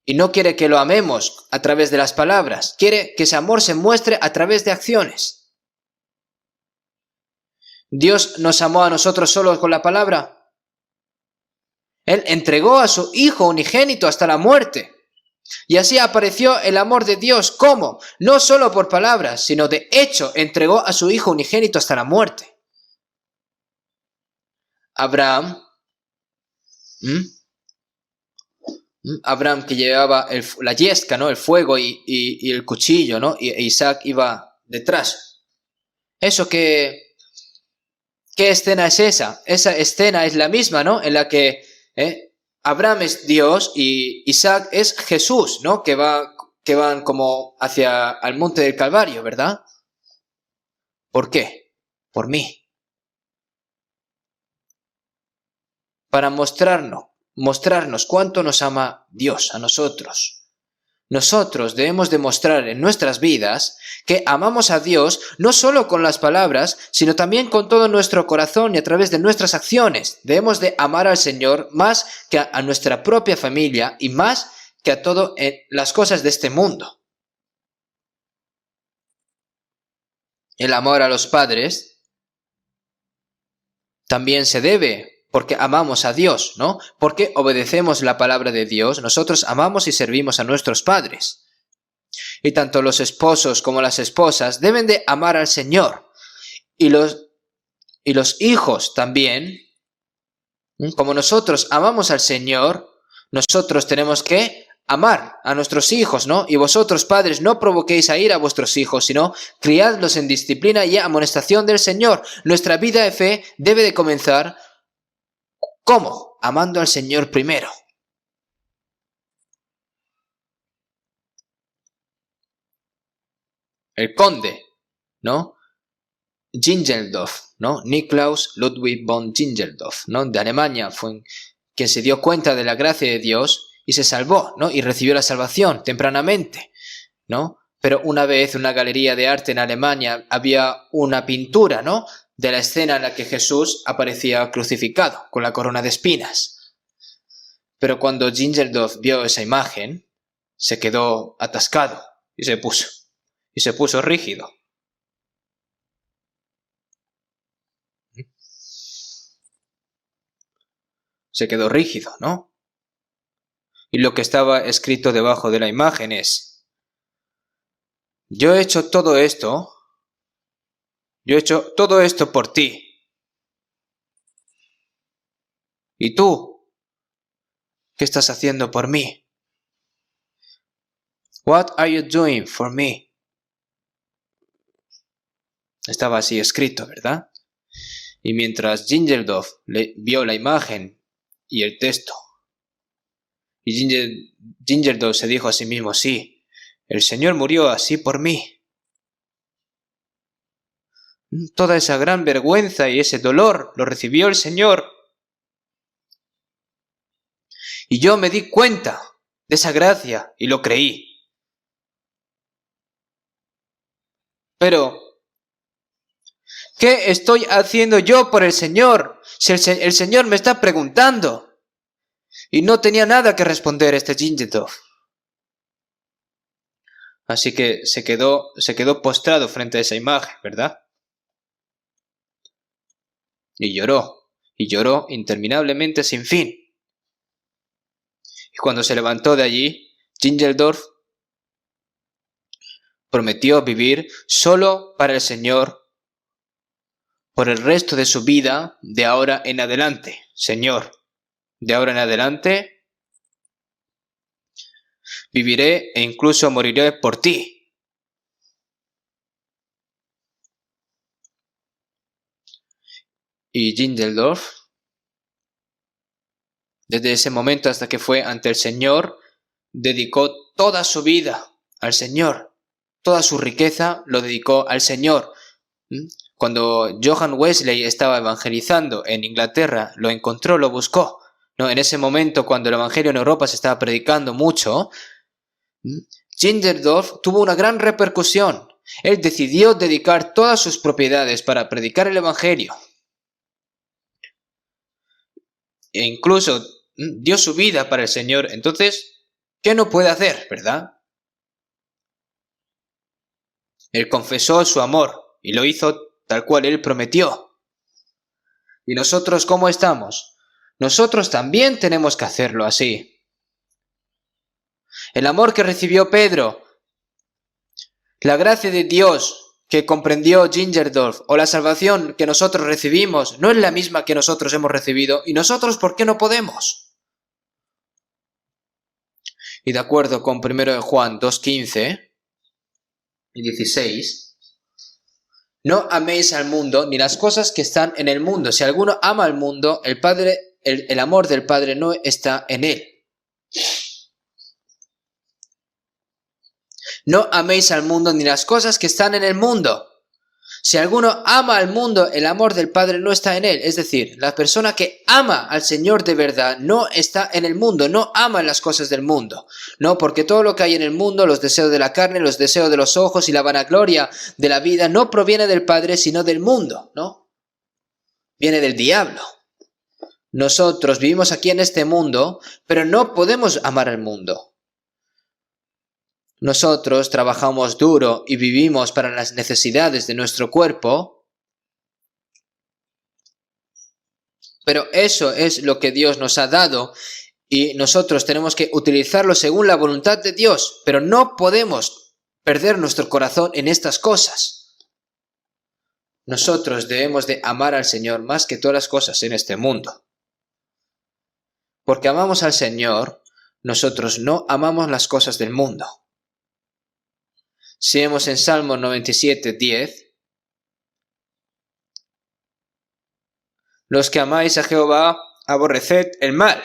Y no quiere que lo amemos a través de las palabras. Quiere que ese amor se muestre a través de acciones. ¿Dios nos amó a nosotros solo con la palabra? Él entregó a su Hijo unigénito hasta la muerte. Y así apareció el amor de Dios. ¿Cómo? No solo por palabras, sino de hecho entregó a su Hijo unigénito hasta la muerte. Abraham que llevaba la yesca, ¿no? El fuego y el cuchillo, ¿no? Y Isaac iba detrás. Eso ¿qué escena es esa? Esa escena es la misma, ¿no? En la que Abraham es Dios y Isaac es Jesús, ¿no? Que van como hacia el monte del Calvario, ¿verdad? ¿Por qué? Por mí. Para mostrarnos cuánto nos ama Dios a nosotros. Nosotros debemos demostrar en nuestras vidas que amamos a Dios no solo con las palabras, sino también con todo nuestro corazón y a través de nuestras acciones. Debemos de amar al Señor más que a nuestra propia familia y más que a todas las cosas de este mundo. El amor a los padres también se debe porque amamos a Dios, ¿no? Porque obedecemos la palabra de Dios, nosotros amamos y servimos a nuestros padres. Y tanto los esposos como las esposas deben de amar al Señor. Y los hijos también, como nosotros amamos al Señor, nosotros tenemos que amar a nuestros hijos, ¿no? Y vosotros, padres, no provoquéis a ira a vuestros hijos, sino criadlos en disciplina y amonestación del Señor. Nuestra vida de fe debe de comenzar, ¿cómo? Amando al Señor primero. El conde, ¿no? Zinzendorf, ¿no? Niklaus Ludwig von Zinzendorf, ¿no? De Alemania, fue quien se dio cuenta de la gracia de Dios y se salvó, ¿no? Y recibió la salvación tempranamente, ¿no? Pero una vez en una galería de arte en Alemania había una pintura, ¿no? De la escena en la que Jesús aparecía crucificado con la corona de espinas. Pero cuando Zinzendorf vio esa imagen, se quedó atascado y se puso rígido. Se quedó rígido, ¿no? Y lo que estaba escrito debajo de la imagen es: yo he hecho todo esto por ti. ¿Y tú? ¿Qué estás haciendo por mí? What are you doing for me? Estaba así escrito, ¿verdad? Y mientras Zinzendorf vio la imagen y el texto, y Zinzendorf se dijo a sí mismo: sí, el Señor murió así por mí. Toda esa gran vergüenza y ese dolor lo recibió el Señor. Y yo me di cuenta de esa gracia y lo creí. Pero, ¿qué estoy haciendo yo por el Señor? Si el Señor me está preguntando. Y no tenía nada que responder este Zinzendorf. Así que se quedó postrado frente a esa imagen, ¿verdad? Y lloró. y lloró interminablemente sin fin. Y cuando se levantó de allí, Zinzendorf prometió vivir solo para el Señor por el resto de su vida de ahora en adelante. Señor, de ahora en adelante viviré e incluso moriré por ti. Y Zinzendorf, desde ese momento hasta que fue ante el Señor, dedicó toda su vida al Señor. Toda su riqueza lo dedicó al Señor. Cuando Johann Wesley estaba evangelizando en Inglaterra, lo encontró, lo buscó. ¿No? En ese momento, cuando el evangelio en Europa se estaba predicando mucho, Zinzendorf tuvo una gran repercusión. Él decidió dedicar todas sus propiedades para predicar el evangelio. E incluso dio su vida para el Señor. Entonces, ¿qué no puede hacer, verdad? Él confesó su amor y lo hizo tal cual Él prometió. ¿Y nosotros cómo estamos? Nosotros también tenemos que hacerlo así. El amor que recibió Pedro, la gracia de Dios que comprendió Zinzendorf o la salvación que nosotros recibimos no es la misma que nosotros hemos recibido. ¿Y nosotros por qué no podemos? Y de acuerdo con 1 Juan 2:15 y 16, no améis al mundo ni las cosas que están en el mundo. Si alguno ama al mundo, el amor del Padre no está en él. No améis al mundo ni las cosas que están en el mundo. Si alguno ama al mundo, el amor del Padre no está en él. Es decir, la persona que ama al Señor de verdad no está en el mundo, no ama las cosas del mundo. No, porque todo lo que hay en el mundo, los deseos de la carne, los deseos de los ojos y la vanagloria de la vida, no proviene del Padre, sino del mundo, ¿no? Viene del diablo. Nosotros vivimos aquí en este mundo, pero no podemos amar al mundo. Nosotros trabajamos duro y vivimos para las necesidades de nuestro cuerpo, pero eso es lo que Dios nos ha dado y nosotros tenemos que utilizarlo según la voluntad de Dios, pero no podemos perder nuestro corazón en estas cosas. Nosotros debemos de amar al Señor más que todas las cosas en este mundo. Porque amamos al Señor, nosotros no amamos las cosas del mundo. Si vemos en Salmo 97:10, los que amáis a Jehová, aborreced el mal.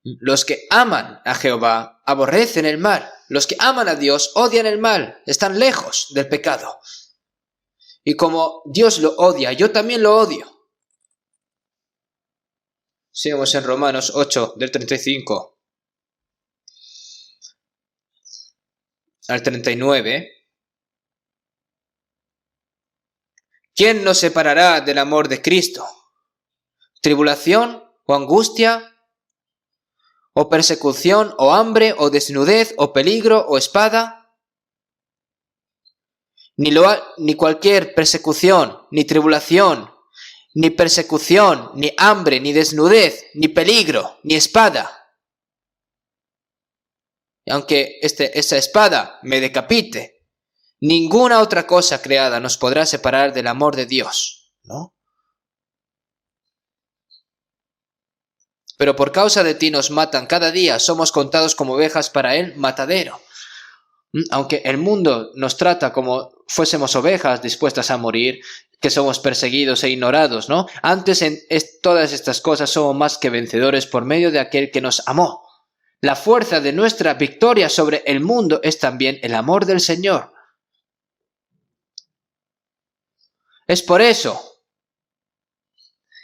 Los que aman a Jehová, aborrecen el mal. Los que aman a Dios, odian el mal, están lejos del pecado. Y como Dios lo odia, yo también lo odio. Si vemos en Romanos 8, del 35 al 39, ¿quién nos separará del amor de Cristo? ¿Tribulación o angustia o persecución o hambre o desnudez o peligro o espada? Ni cualquier persecución, ni tribulación, ni persecución, ni hambre, ni desnudez, ni peligro, ni espada. Y aunque esa espada me decapite, ninguna otra cosa creada nos podrá separar del amor de Dios, ¿no? Pero por causa de ti nos matan cada día, somos contados como ovejas para el matadero. Aunque el mundo nos trata como fuésemos ovejas dispuestas a morir, que somos perseguidos e ignorados, ¿no? Antes en todas estas cosas somos más que vencedores por medio de aquel que nos amó. La fuerza de nuestra victoria sobre el mundo es también el amor del Señor. Es por eso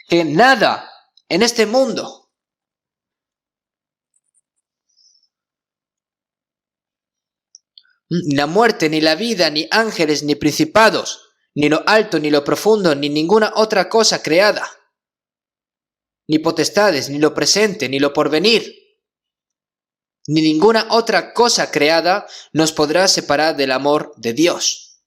que nada en este mundo ni la muerte, ni la vida, ni ángeles, ni principados, ni lo alto, ni lo profundo, ni ninguna otra cosa creada, ni potestades, ni lo presente, ni lo porvenir, ni ninguna otra cosa creada nos podrá separar del amor de Dios.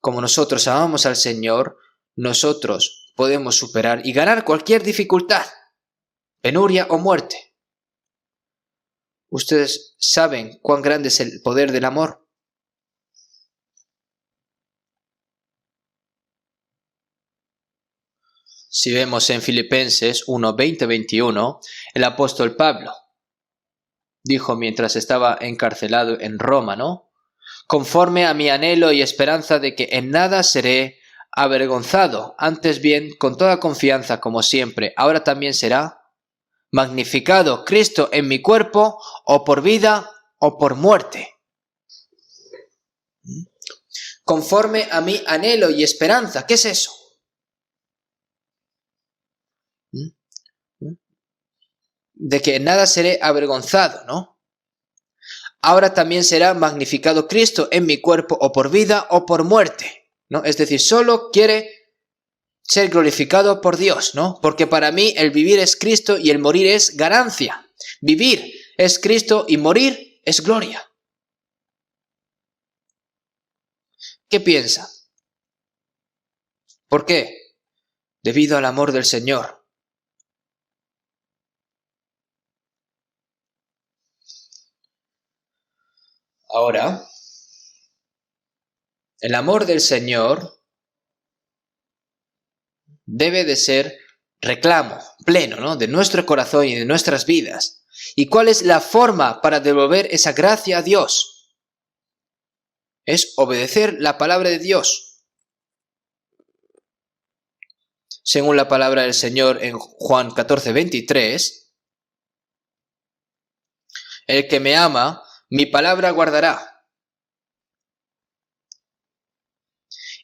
como nosotros amamos al Señor, nosotros podemos superar y ganar cualquier dificultad, penuria o muerte. ¿Ustedes saben cuán grande es el poder del amor? Si vemos en Filipenses 1, 20, 21, el apóstol Pablo dijo mientras estaba encarcelado en Roma, ¿no? Conforme a mi anhelo y esperanza de que en nada seré avergonzado, antes bien, con toda confianza, como siempre, ahora también será magnificado Cristo en mi cuerpo, o por vida o por muerte. Conforme a mi anhelo y esperanza, ¿qué es eso? De que en nada seré avergonzado, ¿no? Ahora también será magnificado Cristo en mi cuerpo, o por vida o por muerte, ¿no? Es decir, solo quiere ser glorificado por Dios, ¿no? Porque para mí el vivir es Cristo y el morir es ganancia. Vivir es Cristo y morir es gloria. ¿Qué piensa? ¿Por qué? Debido al amor del Señor. Ahora, el amor del Señor debe de ser reclamo pleno, ¿no? De nuestro corazón y de nuestras vidas. ¿Y cuál es la forma para devolver esa gracia a Dios? Es obedecer la palabra de Dios. Según la palabra del Señor en Juan 14, 23, el que me ama, mi palabra guardará.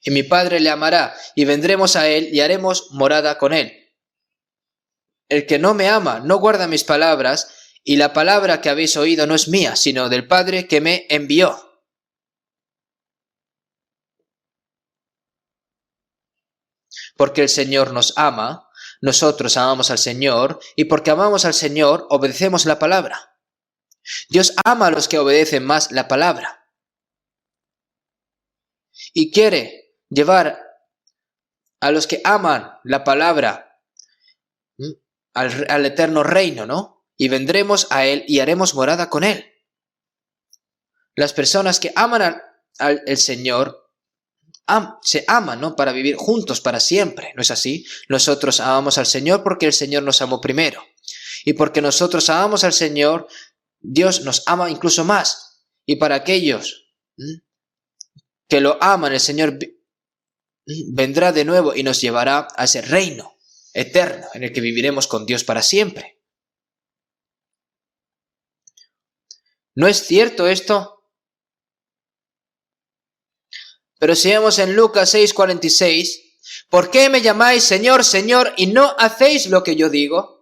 Y mi Padre le amará, y vendremos a él y haremos morada con él. El que no me ama no guarda mis palabras, y la palabra que habéis oído no es mía, sino del Padre que me envió. Porque el Señor nos ama, nosotros amamos al Señor, y porque amamos al Señor, obedecemos la palabra. Dios ama a los que obedecen más la palabra. Y quiere llevar a los que aman la palabra al eterno reino, ¿no? Y vendremos a él y haremos morada con él. Las personas que aman al Señor se aman, ¿no? Para vivir juntos para siempre, ¿no es así? Nosotros amamos al Señor porque el Señor nos amó primero. Y porque nosotros amamos al Señor, Dios nos ama incluso más. Y para aquellos que lo aman, el Señor vendrá de nuevo y nos llevará a ese reino eterno en el que viviremos con Dios para siempre. ¿No es cierto esto? Pero si vemos en Lucas 6:46, ¿por qué me llamáis Señor, Señor, y no hacéis lo que yo digo?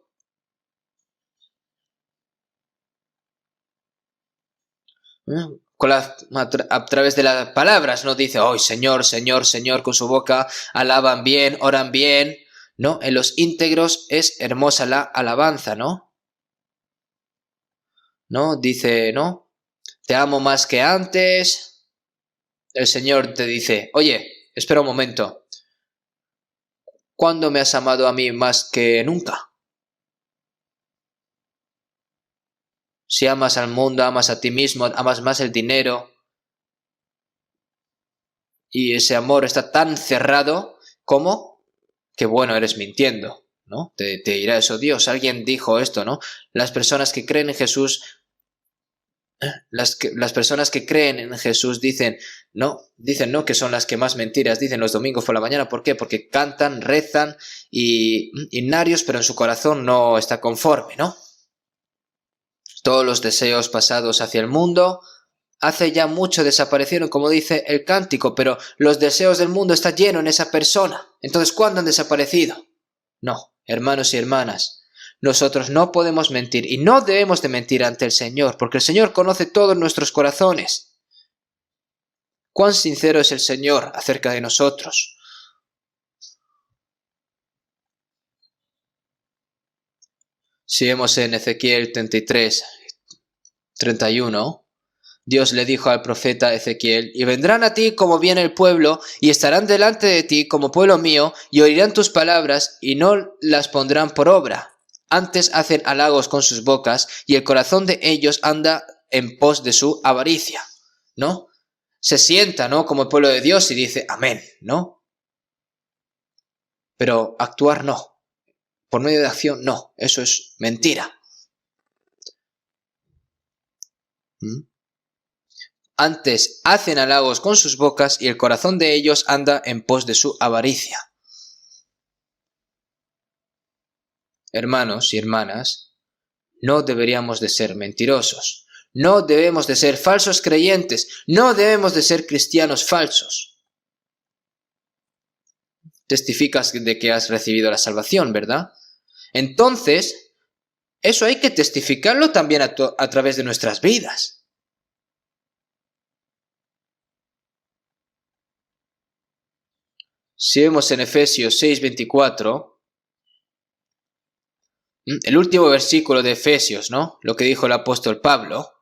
A través de las palabras no dice, oh, Señor, Señor, Señor, con su boca alaban bien, oran bien. No, en los íntegros es hermosa la alabanza, ¿no? ¿No? Dice, ¿no? Te amo más que antes. El Señor te dice, oye, espera un momento. ¿Cuándo me has amado a mí más que nunca? Si amas al mundo, amas a ti mismo, amas más el dinero, y ese amor está tan cerrado como que bueno, eres mintiendo, ¿no? Te dirá eso Dios. Alguien dijo esto, ¿no? Las personas que creen en Jesús, las personas que creen en Jesús dicen no, que son las que más mentiras dicen los domingos por la mañana. ¿Por qué? Porque cantan, rezan y himnarios, pero en su corazón no está conforme, ¿no? Todos los deseos pasados hacia el mundo hace ya mucho desaparecieron, como dice el cántico, pero los deseos del mundo están llenos en esa persona. Entonces, ¿cuándo han desaparecido? No, hermanos y hermanas, nosotros no podemos mentir y no debemos de mentir ante el Señor, porque el Señor conoce todos nuestros corazones. ¿Cuán sincero es el Señor acerca de nosotros? Si vemos en Ezequiel 33, 31, Dios le dijo al profeta Ezequiel: y vendrán a ti como viene el pueblo, y estarán delante de ti como pueblo mío, y oirán tus palabras, y no las pondrán por obra. Antes hacen halagos con sus bocas, y el corazón de ellos anda en pos de su avaricia, ¿no? Se sienta, ¿no?, como el pueblo de Dios y dice amén, ¿no? Pero actuar no. Por medio de acción no. Eso es mentira. Antes hacen halagos con sus bocas y el corazón de ellos anda en pos de su avaricia. Hermanos y hermanas, no deberíamos de ser mentirosos. No debemos de ser falsos creyentes. No debemos de ser cristianos falsos. Testificas de que has recibido la salvación, ¿verdad? Entonces, eso hay que testificarlo también a través de nuestras vidas. Si vemos en Efesios 6:24, el último versículo de Efesios, ¿no?, lo que dijo el apóstol Pablo: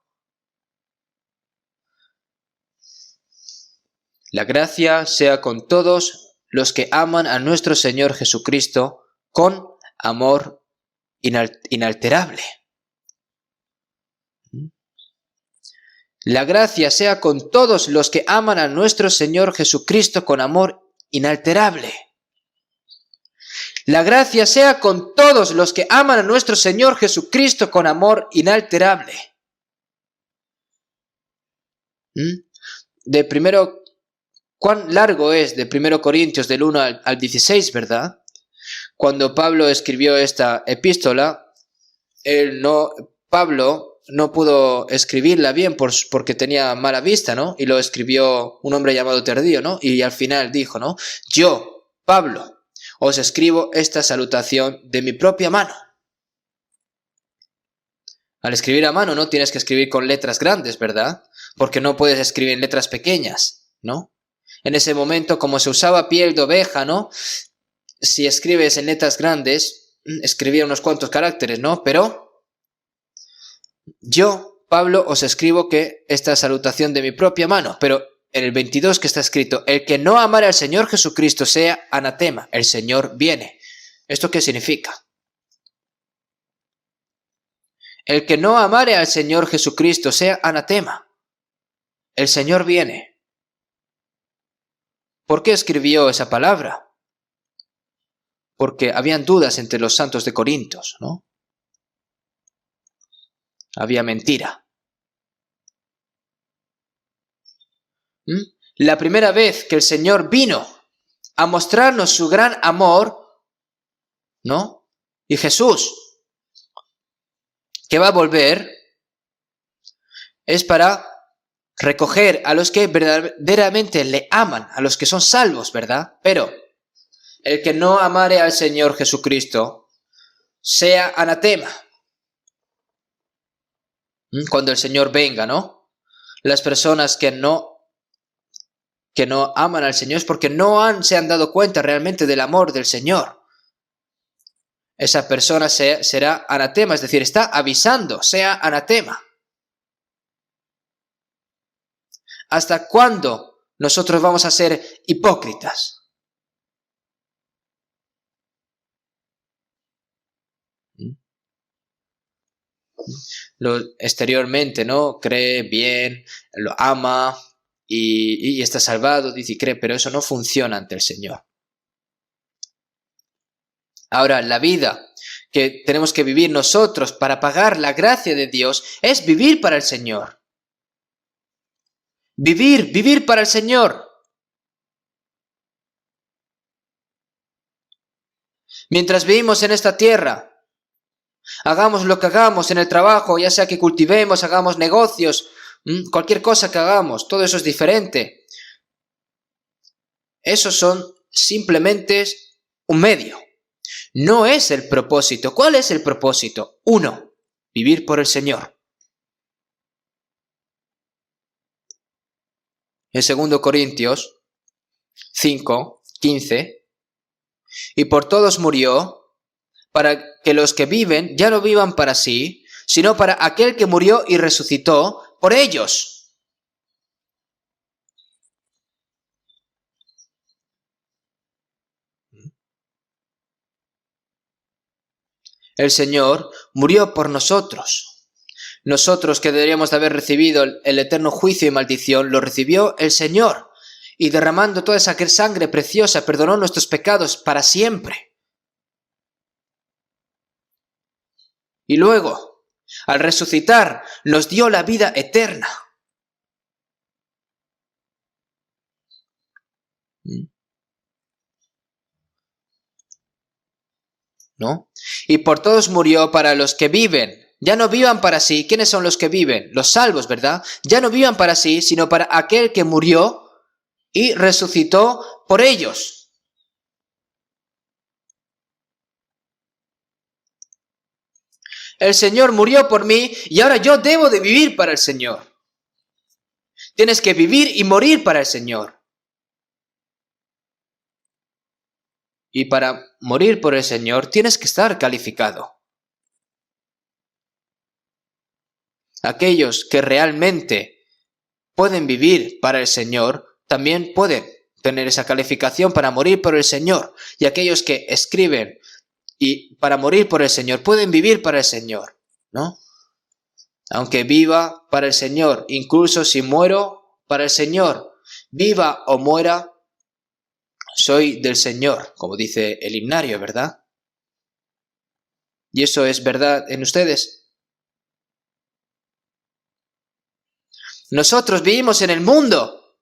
la gracia sea con todos los que aman a nuestro Señor Jesucristo con amor inalterable. La gracia sea con todos los que aman a nuestro Señor Jesucristo con amor inalterable. La gracia sea con todos los que aman a nuestro Señor Jesucristo con amor inalterable. ¿Cuán largo es de 1 Corintios del 1 al 16, verdad? Cuando Pablo escribió esta epístola, Pablo no pudo escribirla bien porque tenía mala vista, ¿no? Y lo escribió un hombre llamado Terdío, ¿no? Y al final dijo, ¿no?, yo, Pablo, os escribo esta salutación de mi propia mano. Al escribir a mano no tienes que escribir con letras grandes, ¿verdad? Porque no puedes escribir en letras pequeñas, ¿no? En ese momento, como se usaba piel de oveja, ¿no?, si escribes en letras grandes, escribía unos cuantos caracteres, ¿no? Pero yo, Pablo, os escribo que esta salutación de mi propia mano, pero en el 22 que está escrito: el que no amare al Señor Jesucristo sea anatema, el Señor viene. ¿Esto qué significa? El que no amare al Señor Jesucristo sea anatema, el Señor viene. ¿Por qué escribió esa palabra? Porque habían dudas entre los santos de Corintios, ¿no? Había mentira. La primera vez que el Señor vino a mostrarnos su gran amor, ¿no?, y Jesús, que va a volver, es para recoger a los que verdaderamente le aman, a los que son salvos, ¿verdad? Pero el que no amare al Señor Jesucristo sea anatema. Cuando el Señor venga, ¿no? Las personas que no aman al Señor es porque se han dado cuenta realmente del amor del Señor. Esa persona será anatema, es decir, está avisando, sea anatema. ¿Hasta cuándo nosotros vamos a ser hipócritas? Exteriormente, ¿no?, cree bien, lo ama y está salvado, dice y cree, pero eso no funciona ante el Señor. Ahora, la vida que tenemos que vivir nosotros para pagar la gracia de Dios es vivir para el Señor. Vivir para el Señor. Mientras vivimos en esta tierra, hagamos lo que hagamos en el trabajo, ya sea que cultivemos, hagamos negocios, cualquier cosa que hagamos, todo eso es diferente. Esos son simplemente un medio. No es el propósito. ¿Cuál es el propósito? 1. Vivir por el Señor. En 2 Corintios 5:15, y por todos murió, para que los que viven ya no vivan para sí, sino para aquel que murió y resucitó por ellos. El Señor murió por nosotros. Nosotros que deberíamos de haber recibido el eterno juicio y maldición, lo recibió el Señor. Y derramando toda esa sangre preciosa, perdonó nuestros pecados para siempre. Y luego, al resucitar, nos dio la vida eterna. ¿No? Y por todos murió para los que viven. Ya no vivan para sí. ¿Quiénes son los que viven? Los salvos, ¿verdad? Ya no vivan para sí, sino para aquel que murió y resucitó por ellos. El Señor murió por mí y ahora yo debo de vivir para el Señor. Tienes que vivir y morir para el Señor. Y para morir por el Señor tienes que estar calificado. Aquellos que realmente pueden vivir para el Señor también pueden tener esa calificación para morir por el Señor. Y aquellos que escriben y para morir por el Señor pueden vivir para el Señor, ¿no? Aunque viva para el Señor, incluso si muero para el Señor, viva o muera, soy del Señor, como dice el himnario, ¿verdad? ¿Y eso es verdad en ustedes? Nosotros vivimos en el mundo,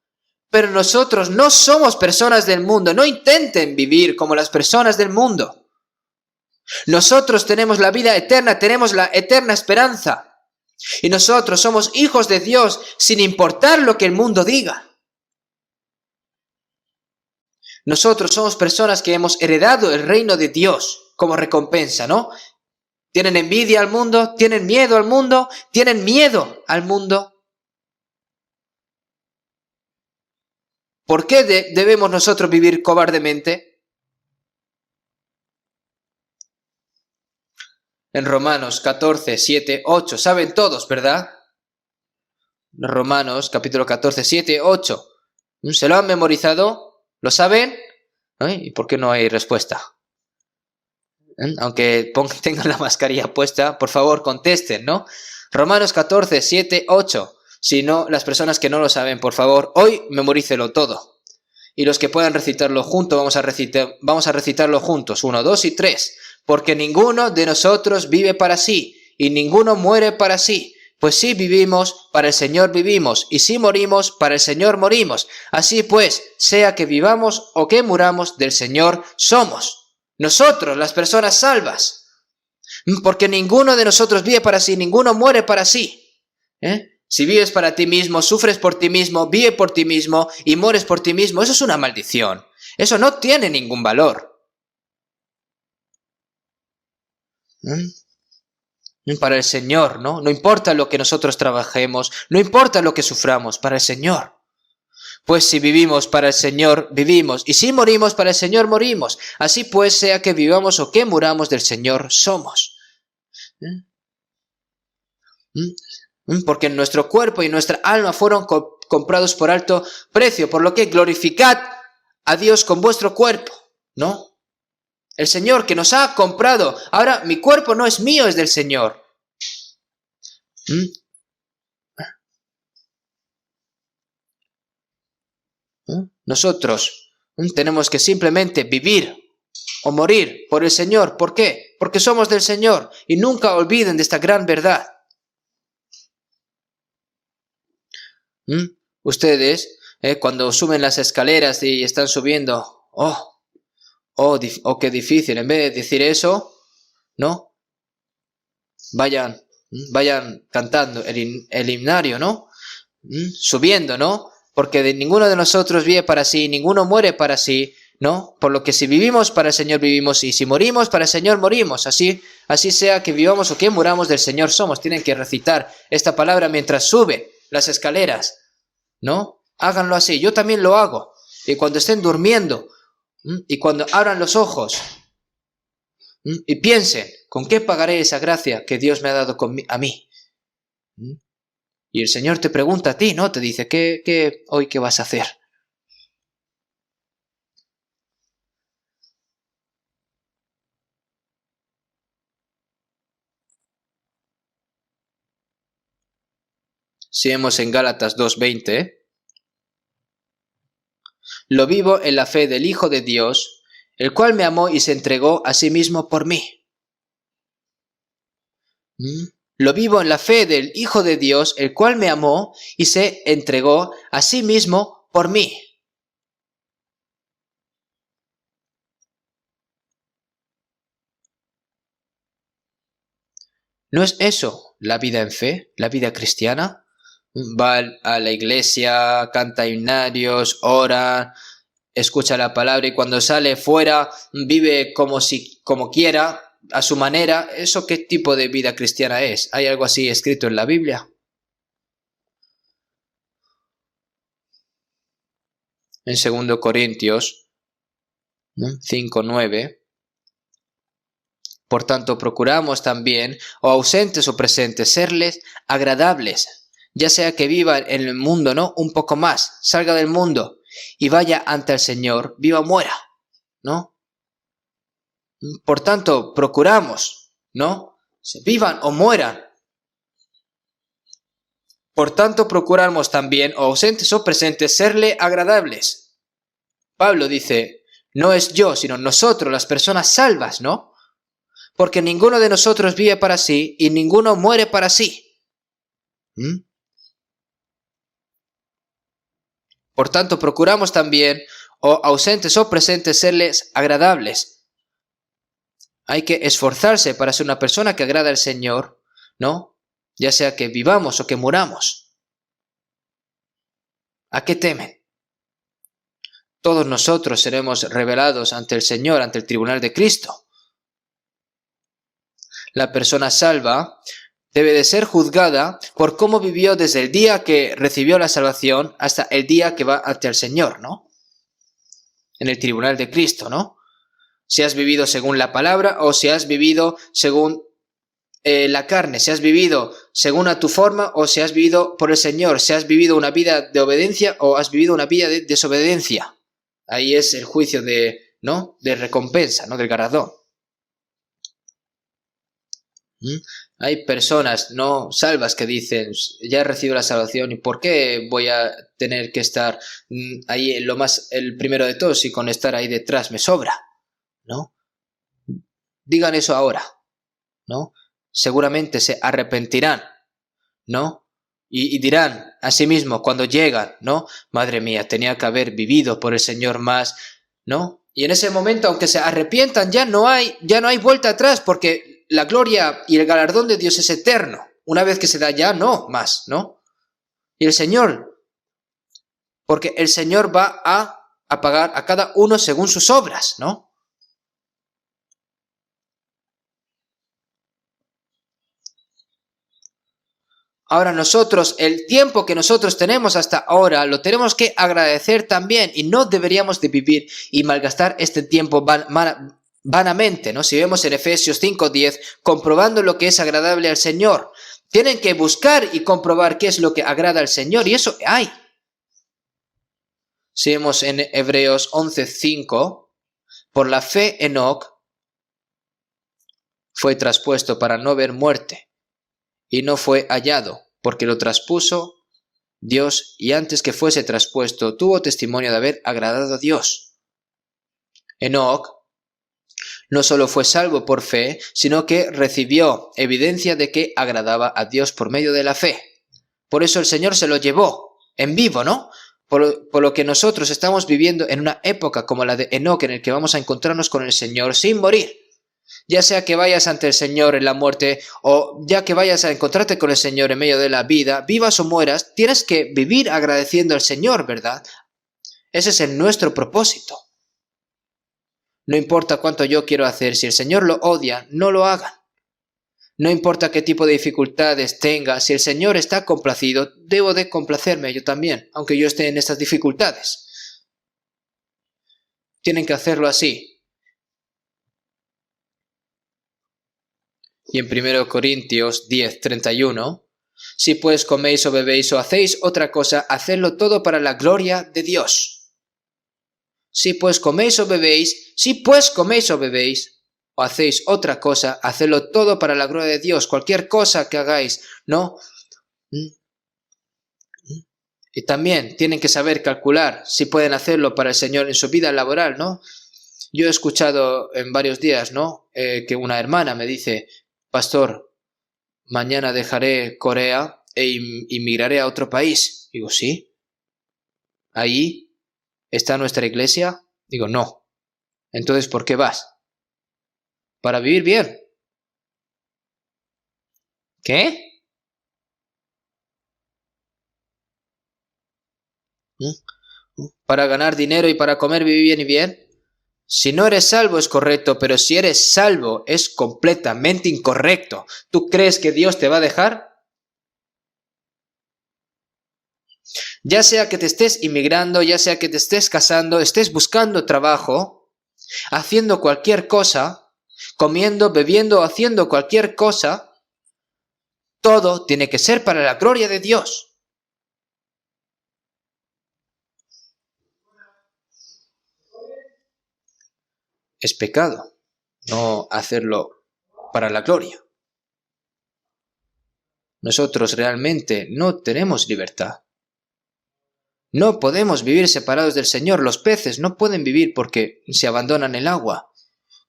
pero nosotros no somos personas del mundo. No intenten vivir como las personas del mundo. Nosotros tenemos la vida eterna, tenemos la eterna esperanza. Y nosotros somos hijos de Dios sin importar lo que el mundo diga. Nosotros somos personas que hemos heredado el reino de Dios como recompensa, ¿no? ¿Tienen envidia al mundo? ¿Tienen miedo al mundo? ¿Tienen miedo al mundo? ¿Por qué debemos nosotros vivir cobardemente? En Romanos 14, 7, 8. Saben todos, ¿verdad? Romanos capítulo 14, 7, 8. ¿Se lo han memorizado? ¿Lo saben? ¿Y por qué no hay respuesta? Aunque tengan la mascarilla puesta, por favor contesten, ¿no? Romanos 14, 7, 8. Si no, las personas que no lo saben, por favor, hoy memorícelo todo. Y los que puedan recitarlo juntos, vamos a recitarlo juntos. 1, 2 y 3. Porque ninguno de nosotros vive para sí, y ninguno muere para sí. Pues si vivimos, para el Señor vivimos, y si morimos, para el Señor morimos. Así pues, sea que vivamos o que muramos, del Señor somos. Nosotros, las personas salvas. Porque ninguno de nosotros vive para sí, ninguno muere para sí. Si vives para ti mismo, sufres por ti mismo, vives por ti mismo y mueres por ti mismo, eso es una maldición. Eso no tiene ningún valor. Para el Señor, ¿no? No importa lo que nosotros trabajemos, no importa lo que suframos, para el Señor. Pues si vivimos para el Señor, vivimos, y si morimos para el Señor, morimos. Así pues, sea que vivamos o que muramos, del Señor somos. Porque nuestro cuerpo y nuestra alma fueron comprados por alto precio, por lo que glorificad a Dios con vuestro cuerpo, ¿no? El Señor que nos ha comprado. Ahora mi cuerpo no es mío, es del Señor. Nosotros tenemos que simplemente vivir o morir por el Señor. ¿Por qué? Porque somos del Señor. Y nunca olviden de esta gran verdad. Ustedes, cuando suben las escaleras y están subiendo, qué difícil. En vez de decir eso, ¿no? Vayan cantando el himnario, ¿no? Subiendo, ¿no? Porque ninguno de nosotros vive para sí, ninguno muere para sí, ¿no? Por lo que si vivimos para el Señor vivimos, y si morimos para el Señor morimos. Así sea que vivamos o que muramos, del Señor somos. Tienen que recitar esta palabra mientras sube las escaleras, ¿no? Háganlo así. Yo también lo hago. Y cuando estén durmiendo, y cuando abran los ojos, y piensen, ¿con qué pagaré esa gracia que Dios me ha dado a mí? Y el Señor te pregunta a ti, ¿no? Te dice, hoy qué vas a hacer? Si vemos en Gálatas 2:20, lo vivo en la fe del Hijo de Dios, el cual me amó y se entregó a sí mismo por mí. Lo vivo en la fe del Hijo de Dios, el cual me amó y se entregó a sí mismo por mí. ¿No es eso la vida en fe, la vida cristiana? Va a la iglesia, canta himnarios, ora, escucha la palabra y cuando sale fuera vive como quiera, a su manera. ¿Eso qué tipo de vida cristiana es? ¿Hay algo así escrito en la Biblia? En 2 Corintios 5:9, por tanto procuramos también, o ausentes o presentes, serles agradables, ya sea que viva en el mundo, ¿no? Un poco más, salga del mundo y vaya ante el Señor, viva o muera, ¿no? Por tanto, procuramos, ¿no? Se vivan o mueran. Por tanto, procuramos también, o ausentes o presentes, serle agradables. Pablo dice, no es yo, sino nosotros, las personas salvas, ¿no? Porque ninguno de nosotros vive para sí y ninguno muere para sí. Por tanto, procuramos también, o ausentes o presentes, serles agradables. Hay que esforzarse para ser una persona que agrada al Señor, ¿no? Ya sea que vivamos o que muramos. ¿A qué temen? Todos nosotros seremos revelados ante el Señor, ante el tribunal de Cristo. La persona salva debe de ser juzgada por cómo vivió desde el día que recibió la salvación hasta el día que va ante el Señor, ¿no? En el tribunal de Cristo, ¿no? Si has vivido según la palabra o si has vivido según la carne, si has vivido según a tu forma o si has vivido por el Señor, si has vivido una vida de obediencia o has vivido una vida de desobediencia. Ahí es el juicio ¿no? De recompensa, ¿no? Del galardón. Hay personas no salvas que dicen, ya he recibido la salvación y ¿por qué voy a tener que estar ahí el primero de todos y con estar ahí detrás me sobra? ¿No? Digan eso ahora, ¿no? Seguramente se arrepentirán, ¿no? Y dirán a sí mismos cuando llegan, ¿no? Madre mía, tenía que haber vivido por el Señor más, ¿no? Y en ese momento, aunque se arrepientan, ya no hay vuelta atrás porque la gloria y el galardón de Dios es eterno. Una vez que se da ya, no más, ¿no? Y el Señor, porque el Señor va a pagar a cada uno según sus obras, ¿no? Ahora nosotros, el tiempo que nosotros tenemos hasta ahora, lo tenemos que agradecer también y no deberíamos de vivir y malgastar este tiempo vanamente, ¿no? Si vemos en Efesios 5:10, comprobando lo que es agradable al Señor. Tienen que buscar y comprobar qué es lo que agrada al Señor y eso hay. Si vemos en Hebreos 11:5, por la fe Enoc fue traspuesto para no ver muerte y no fue hallado, porque lo traspuso Dios y antes que fuese traspuesto tuvo testimonio de haber agradado a Dios. Enoc no solo fue salvo por fe, sino que recibió evidencia de que agradaba a Dios por medio de la fe. Por eso el Señor se lo llevó en vivo, ¿no? Por lo que nosotros estamos viviendo en una época como la de Enoc, en el que vamos a encontrarnos con el Señor sin morir. Ya sea que vayas ante el Señor en la muerte o ya que vayas a encontrarte con el Señor en medio de la vida, vivas o mueras, tienes que vivir agradeciendo al Señor, ¿verdad? Ese es nuestro propósito. No importa cuánto yo quiero hacer, si el Señor lo odia, no lo hagan. No importa qué tipo de dificultades tenga, si el Señor está complacido, debo de complacerme yo también, aunque yo esté en estas dificultades. Tienen que hacerlo así. Y en 1 Corintios 10:31, si pues coméis o bebéis o hacéis otra cosa, hacedlo todo para la gloria de Dios. Si pues coméis o bebéis, o hacéis otra cosa, hacedlo todo para la gloria de Dios. Cualquier cosa que hagáis, ¿no? Y también tienen que saber calcular si pueden hacerlo para el Señor en su vida laboral, ¿no? Yo he escuchado en varios días, ¿no? Que una hermana me dice, pastor, mañana dejaré Corea e inmigraré a otro país. Digo, ¿sí? ¿Ahí está nuestra iglesia? Digo, no. Entonces, ¿por qué vas? Para vivir bien. ¿Qué? ¿Para ganar dinero y para comer, vivir bien y bien? Si no eres salvo es correcto, pero si eres salvo es completamente incorrecto. ¿Tú crees que Dios te va a dejar? Ya sea que te estés inmigrando, ya sea que te estés casando, estés buscando trabajo, haciendo cualquier cosa, comiendo, bebiendo, haciendo cualquier cosa, todo tiene que ser para la gloria de Dios. Es pecado no hacerlo para la gloria. Nosotros realmente no tenemos libertad. No podemos vivir separados del Señor. Los peces no pueden vivir porque se abandonan el agua.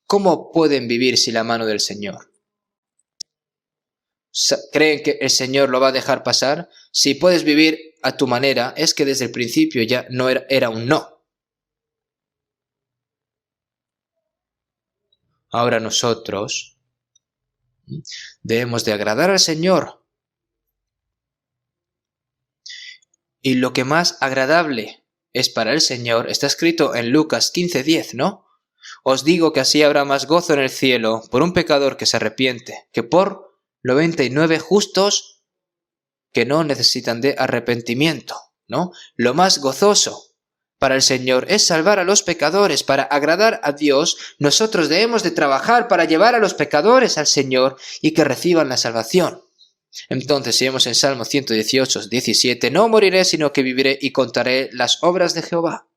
¿Cómo pueden vivir sin la mano del Señor? ¿Creen que el Señor lo va a dejar pasar? Si puedes vivir a tu manera, es que desde el principio ya no era un no. Ahora nosotros debemos de agradar al Señor. Y lo que más agradable es para el Señor, está escrito en Lucas 15:10, ¿no? Os digo que así habrá más gozo en el cielo por un pecador que se arrepiente, que por 99 justos que no necesitan de arrepentimiento, ¿no? Lo más gozoso para el Señor es salvar a los pecadores. Para agradar a Dios, nosotros debemos de trabajar para llevar a los pecadores al Señor y que reciban la salvación. Entonces, si vemos en Salmo 118, 17, no moriré, sino que viviré y contaré las obras de Jehová.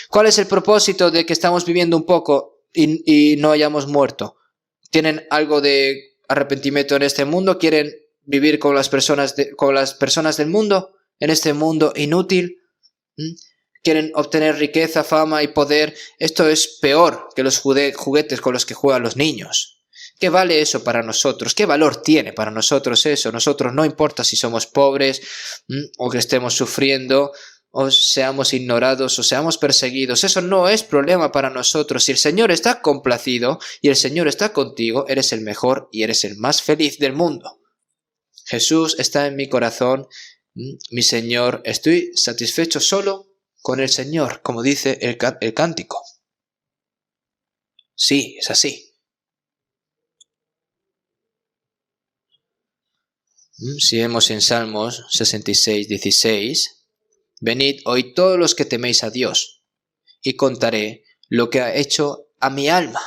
¿Cuál es el propósito de que estamos viviendo un poco y no hayamos muerto? ¿Tienen algo de arrepentimiento en este mundo? ¿Quieren vivir con las personas del mundo? En este mundo inútil. ¿Quieren obtener riqueza, fama y poder? Esto es peor que los juguetes con los que juegan los niños. ¿Qué vale eso para nosotros? ¿Qué valor tiene para nosotros eso? Nosotros no importa si somos pobres o que estemos sufriendo o seamos ignorados o seamos perseguidos. Eso no es problema para nosotros. Si el Señor está complacido y el Señor está contigo, eres el mejor y eres el más feliz del mundo. Jesús está en mi corazón, mi Señor. Estoy satisfecho solo con el Señor, como dice el cántico. Sí, es así. Si vemos en Salmos 66, 16, venid, oíd todos los que teméis a Dios, y contaré lo que ha hecho a mi alma.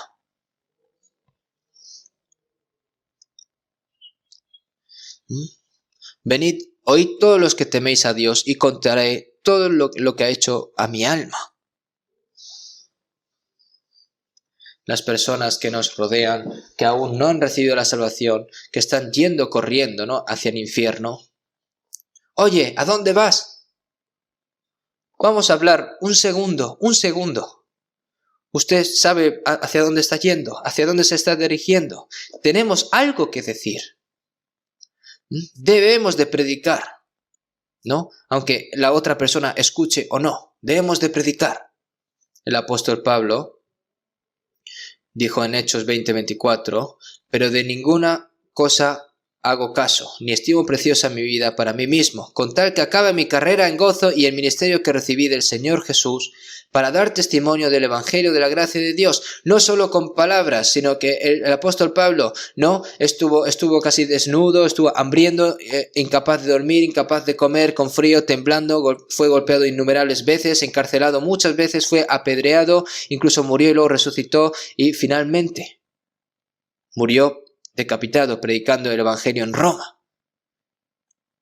Venid, oíd todos los que teméis a Dios, y contaré todo lo que ha hecho a mi alma. Las personas que nos rodean, que aún no han recibido la salvación, que están yendo corriendo, ¿no?, hacia el infierno. Oye, ¿a dónde vas? Vamos a hablar un segundo. Usted sabe hacia dónde está yendo, hacia dónde se está dirigiendo. Tenemos algo que decir. Debemos de predicar, ¿no? Aunque la otra persona escuche o no, debemos de predicar. El apóstol Pablo dijo en Hechos 20:24, pero de ninguna cosa hago caso, ni estimo preciosa mi vida para mí mismo, con tal que acabe mi carrera en gozo y el ministerio que recibí del Señor Jesús, para dar testimonio del Evangelio de la gracia de Dios, no solo con palabras, sino que el apóstol Pablo no estuvo casi desnudo, estuvo hambriento, incapaz de dormir, incapaz de comer, con frío, temblando, fue golpeado innumerables veces, encarcelado muchas veces, fue apedreado, incluso murió y luego resucitó y finalmente murió decapitado predicando el Evangelio en Roma.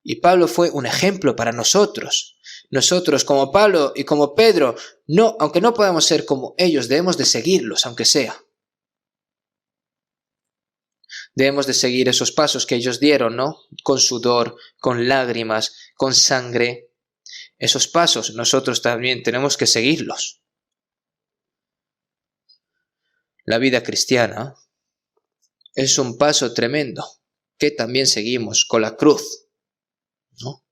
Y Pablo fue un ejemplo para nosotros. Nosotros, como Pablo y como Pedro, aunque no podamos ser como ellos, debemos de seguirlos, aunque sea. Debemos de seguir esos pasos que ellos dieron, ¿no? Con sudor, con lágrimas, con sangre. Esos pasos nosotros también tenemos que seguirlos. La vida cristiana es un paso tremendo que también seguimos con la cruz, ¿no?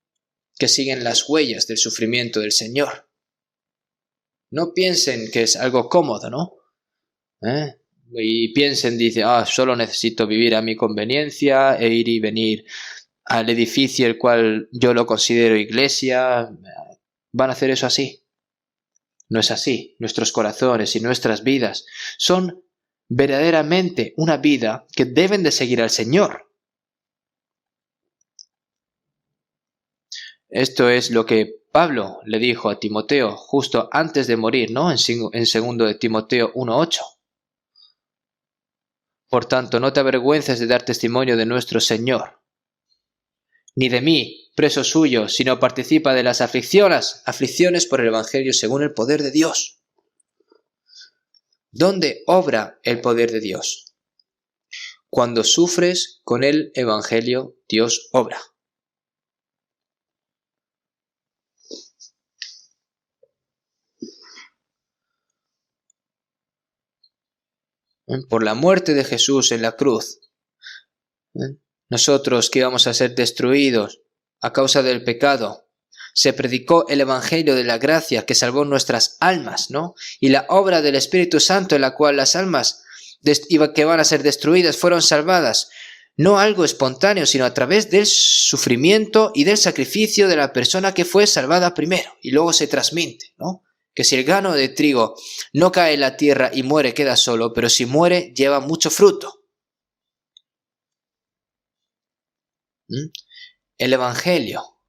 Que siguen las huellas del sufrimiento del Señor. No piensen que es algo cómodo, ¿no? Y piensen, dice, solo necesito vivir a mi conveniencia e ir y venir al edificio el cual yo lo considero iglesia. ¿Van a hacer eso así? No es así. Nuestros corazones y nuestras vidas son verdaderamente una vida que deben de seguir al Señor. Esto es lo que Pablo le dijo a Timoteo justo antes de morir, ¿no? En 2 de Timoteo 1:8. Por tanto, no te avergüences de dar testimonio de nuestro Señor, ni de mí, preso suyo, sino participa de las aflicciones por el Evangelio según el poder de Dios. ¿Dónde obra el poder de Dios? Cuando sufres con el Evangelio, Dios obra. Por la muerte de Jesús en la cruz, nosotros que íbamos a ser destruidos a causa del pecado, se predicó el Evangelio de la gracia que salvó nuestras almas, ¿no? Y la obra del Espíritu Santo en la cual las almas que van a ser destruidas fueron salvadas, no algo espontáneo, sino a través del sufrimiento y del sacrificio de la persona que fue salvada primero y luego se transmite, ¿no? Que si el grano de trigo no cae en la tierra y muere, queda solo, pero si muere, lleva mucho fruto. El Evangelio,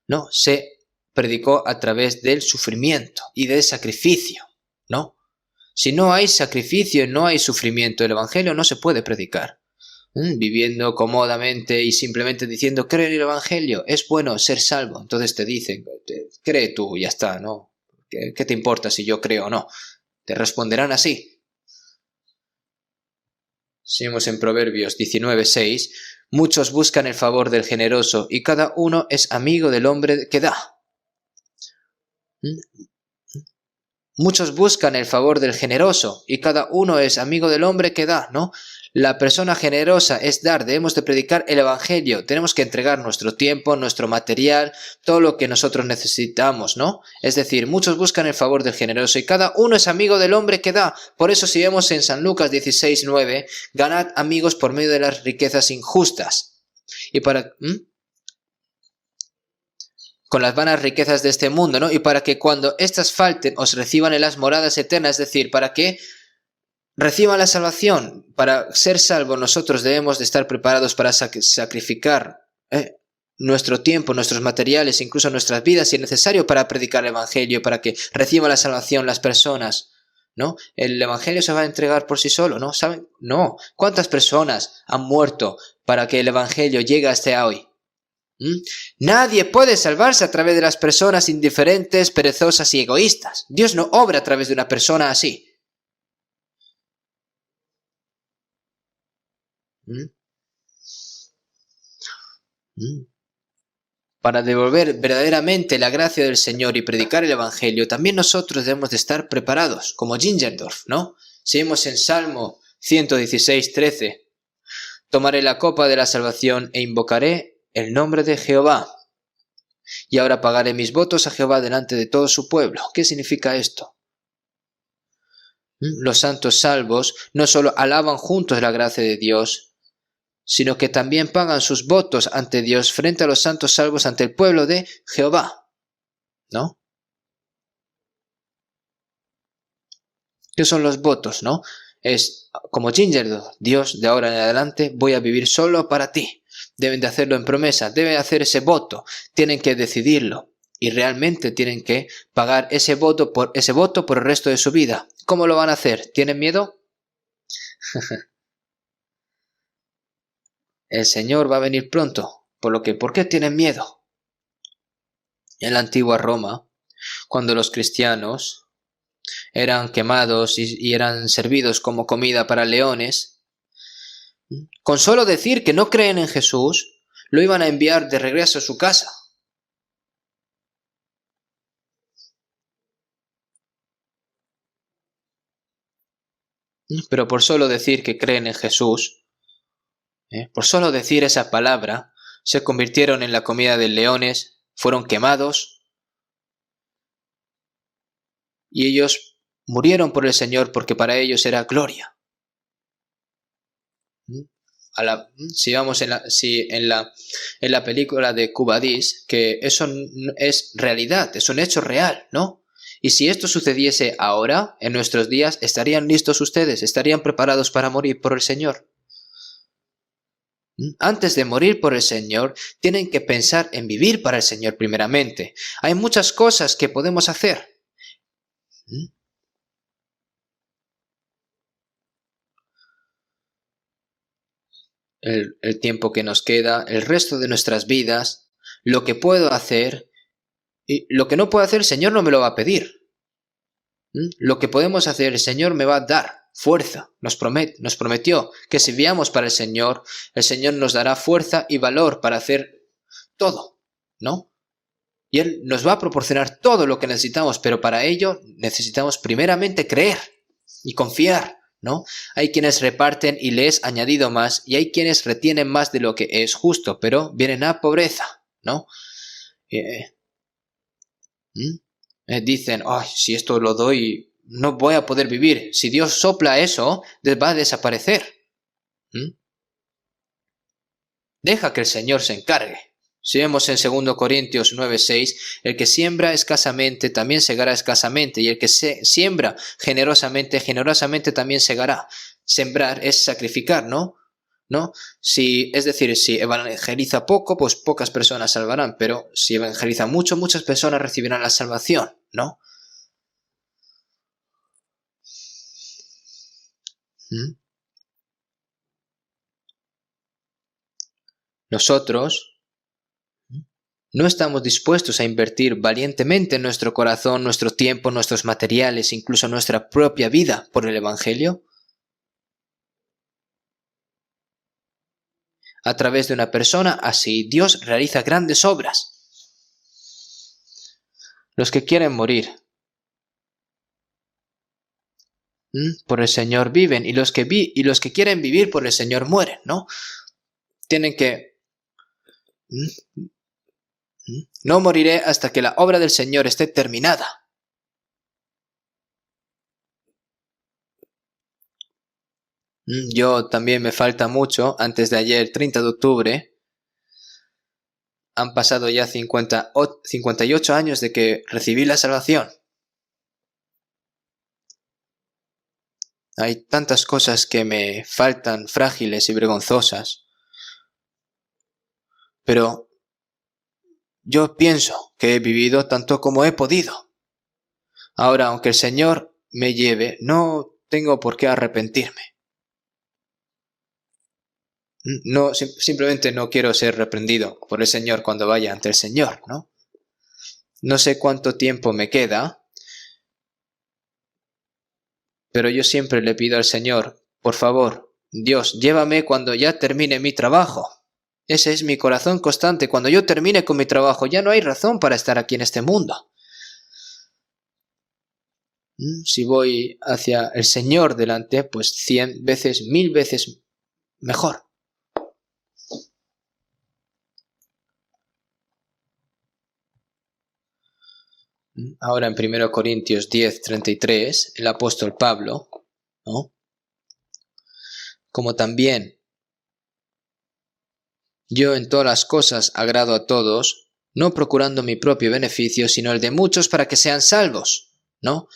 ¿no? Se predicó a través del sufrimiento y del sacrificio, ¿no? Si no hay sacrificio y no hay sufrimiento, el Evangelio no se puede predicar. Viviendo cómodamente y simplemente diciendo, cree en el Evangelio, es bueno ser salvo. Entonces te dicen, cree tú y ya está, ¿no? ¿Qué te importa si yo creo o no? Te responderán así. Seguimos en Proverbios 19:6. Muchos buscan el favor del generoso y cada uno es amigo del hombre que da. Muchos buscan el favor del generoso y cada uno es amigo del hombre que da, ¿no? La persona generosa es dar, debemos de predicar el Evangelio, tenemos que entregar nuestro tiempo, nuestro material, todo lo que nosotros necesitamos, ¿no? Es decir, muchos buscan el favor del generoso y cada uno es amigo del hombre que da. Por eso si vemos en San Lucas 16:9, ganad amigos por medio de las riquezas injustas. Y para... con las vanas riquezas de este mundo, ¿no? Y para que cuando éstas falten os reciban en las moradas eternas, es decir, para que reciban la salvación. Para ser salvos nosotros debemos de estar preparados para sacrificar nuestro tiempo, nuestros materiales, incluso nuestras vidas, si es necesario, para predicar el Evangelio, para que reciban la salvación las personas, ¿no? El Evangelio se va a entregar por sí solo, ¿no? ¿Saben? No. ¿Cuántas personas han muerto para que el Evangelio llegue hasta hoy? Nadie puede salvarse a través de las personas indiferentes, perezosas y egoístas. Dios no obra a través de una persona así. Para devolver verdaderamente la gracia del Señor y predicar el Evangelio, también nosotros debemos de estar preparados, como Zinzendorf, ¿no? Seguimos en Salmo 116:13. Tomaré la copa de la salvación e invocaré el nombre de Jehová. Y ahora pagaré mis votos a Jehová delante de todo su pueblo. ¿Qué significa esto? Los santos salvos no solo alaban juntos la gracia de Dios, sino que también pagan sus votos ante Dios frente a los santos salvos ante el pueblo de Jehová, ¿no? ¿Qué son los votos, no? Es como Zinzendorf, Dios, de ahora en adelante voy a vivir solo para ti. Deben de hacerlo en promesa, deben hacer ese voto, tienen que decidirlo y realmente tienen que pagar ese voto por el resto de su vida. ¿Cómo lo van a hacer? ¿Tienen miedo? El Señor va a venir pronto, ¿por qué tienen miedo? En la antigua Roma, cuando los cristianos eran quemados y eran servidos como comida para leones, Con solo decir que no creen en Jesús, lo iban a enviar de regreso a su casa. Pero por solo decir que creen en Jesús, por solo decir esa palabra, se convirtieron en la comida de leones, fueron quemados y ellos murieron por el Señor porque para ellos era gloria. Si vamos en la película de Cubadís, que eso es realidad, es un hecho real, ¿no? Y si esto sucediese ahora, en nuestros días, ¿estarían listos ustedes? ¿Estarían preparados para morir por el Señor? Antes de morir por el Señor, tienen que pensar en vivir para el Señor primeramente. Hay muchas cosas que podemos hacer. El tiempo que nos queda, el resto de nuestras vidas, lo que puedo hacer y lo que no puedo hacer, el Señor no me lo va a pedir. Lo que podemos hacer, el Señor me va a dar fuerza. Nos prometió que si vivamos para el Señor nos dará fuerza y valor para hacer todo, ¿no? Y Él nos va a proporcionar todo lo que necesitamos, pero para ello necesitamos primeramente creer y confiar, ¿no? Hay quienes reparten y les es añadido más, y hay quienes retienen más de lo que es justo, pero vienen a pobreza, ¿no? Dicen, ay, si esto lo doy, no voy a poder vivir. Si Dios sopla eso, va a desaparecer. Deja que el Señor se encargue. Si vemos en 2 Corintios 9:6, el que siembra escasamente también segará escasamente, y el que siembra generosamente, generosamente también segará. Sembrar es sacrificar, ¿no? Es decir, si evangeliza poco, pues pocas personas salvarán, pero si evangeliza mucho, muchas personas recibirán la salvación, ¿no? Nosotros no estamos dispuestos a invertir valientemente en nuestro corazón, nuestro tiempo, nuestros materiales, incluso nuestra propia vida por el Evangelio. A través de una persona así, Dios realiza grandes obras. Los que quieren morir por el Señor viven, y los que quieren vivir por el Señor mueren, ¿no? Tienen que... No moriré hasta que la obra del Señor esté terminada. Yo también me falta mucho. Antes de ayer, 30 de octubre, han pasado ya 58 años de que recibí la salvación. Hay tantas cosas que me faltan frágiles y vergonzosas. Pero yo pienso que he vivido tanto como he podido. Ahora, aunque el Señor me lleve, no tengo por qué arrepentirme. No, simplemente no quiero ser reprendido por el Señor cuando vaya ante el Señor, ¿no? No sé cuánto tiempo me queda, pero yo siempre le pido al Señor, por favor, Dios, llévame cuando ya termine mi trabajo. Ese es mi corazón constante. Cuando yo termine con mi trabajo, ya no hay razón para estar aquí en este mundo. Si voy hacia el Señor delante, pues 100 veces, 1000 veces mejor. Ahora en 1 Corintios 10:33, el apóstol Pablo, ¿no? Como también yo en todas las cosas agrado a todos, no procurando mi propio beneficio, sino el de muchos para que sean salvos, ¿no?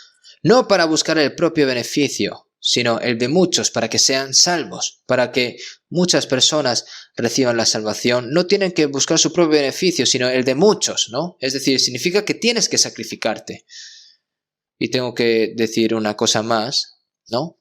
No para buscar el propio beneficio, sino el de muchos para que sean salvos, para que muchas personas reciban la salvación. No tienen que buscar su propio beneficio, sino el de muchos, ¿no? Es decir, significa que tienes que sacrificarte. Y tengo que decir una cosa más, ¿no?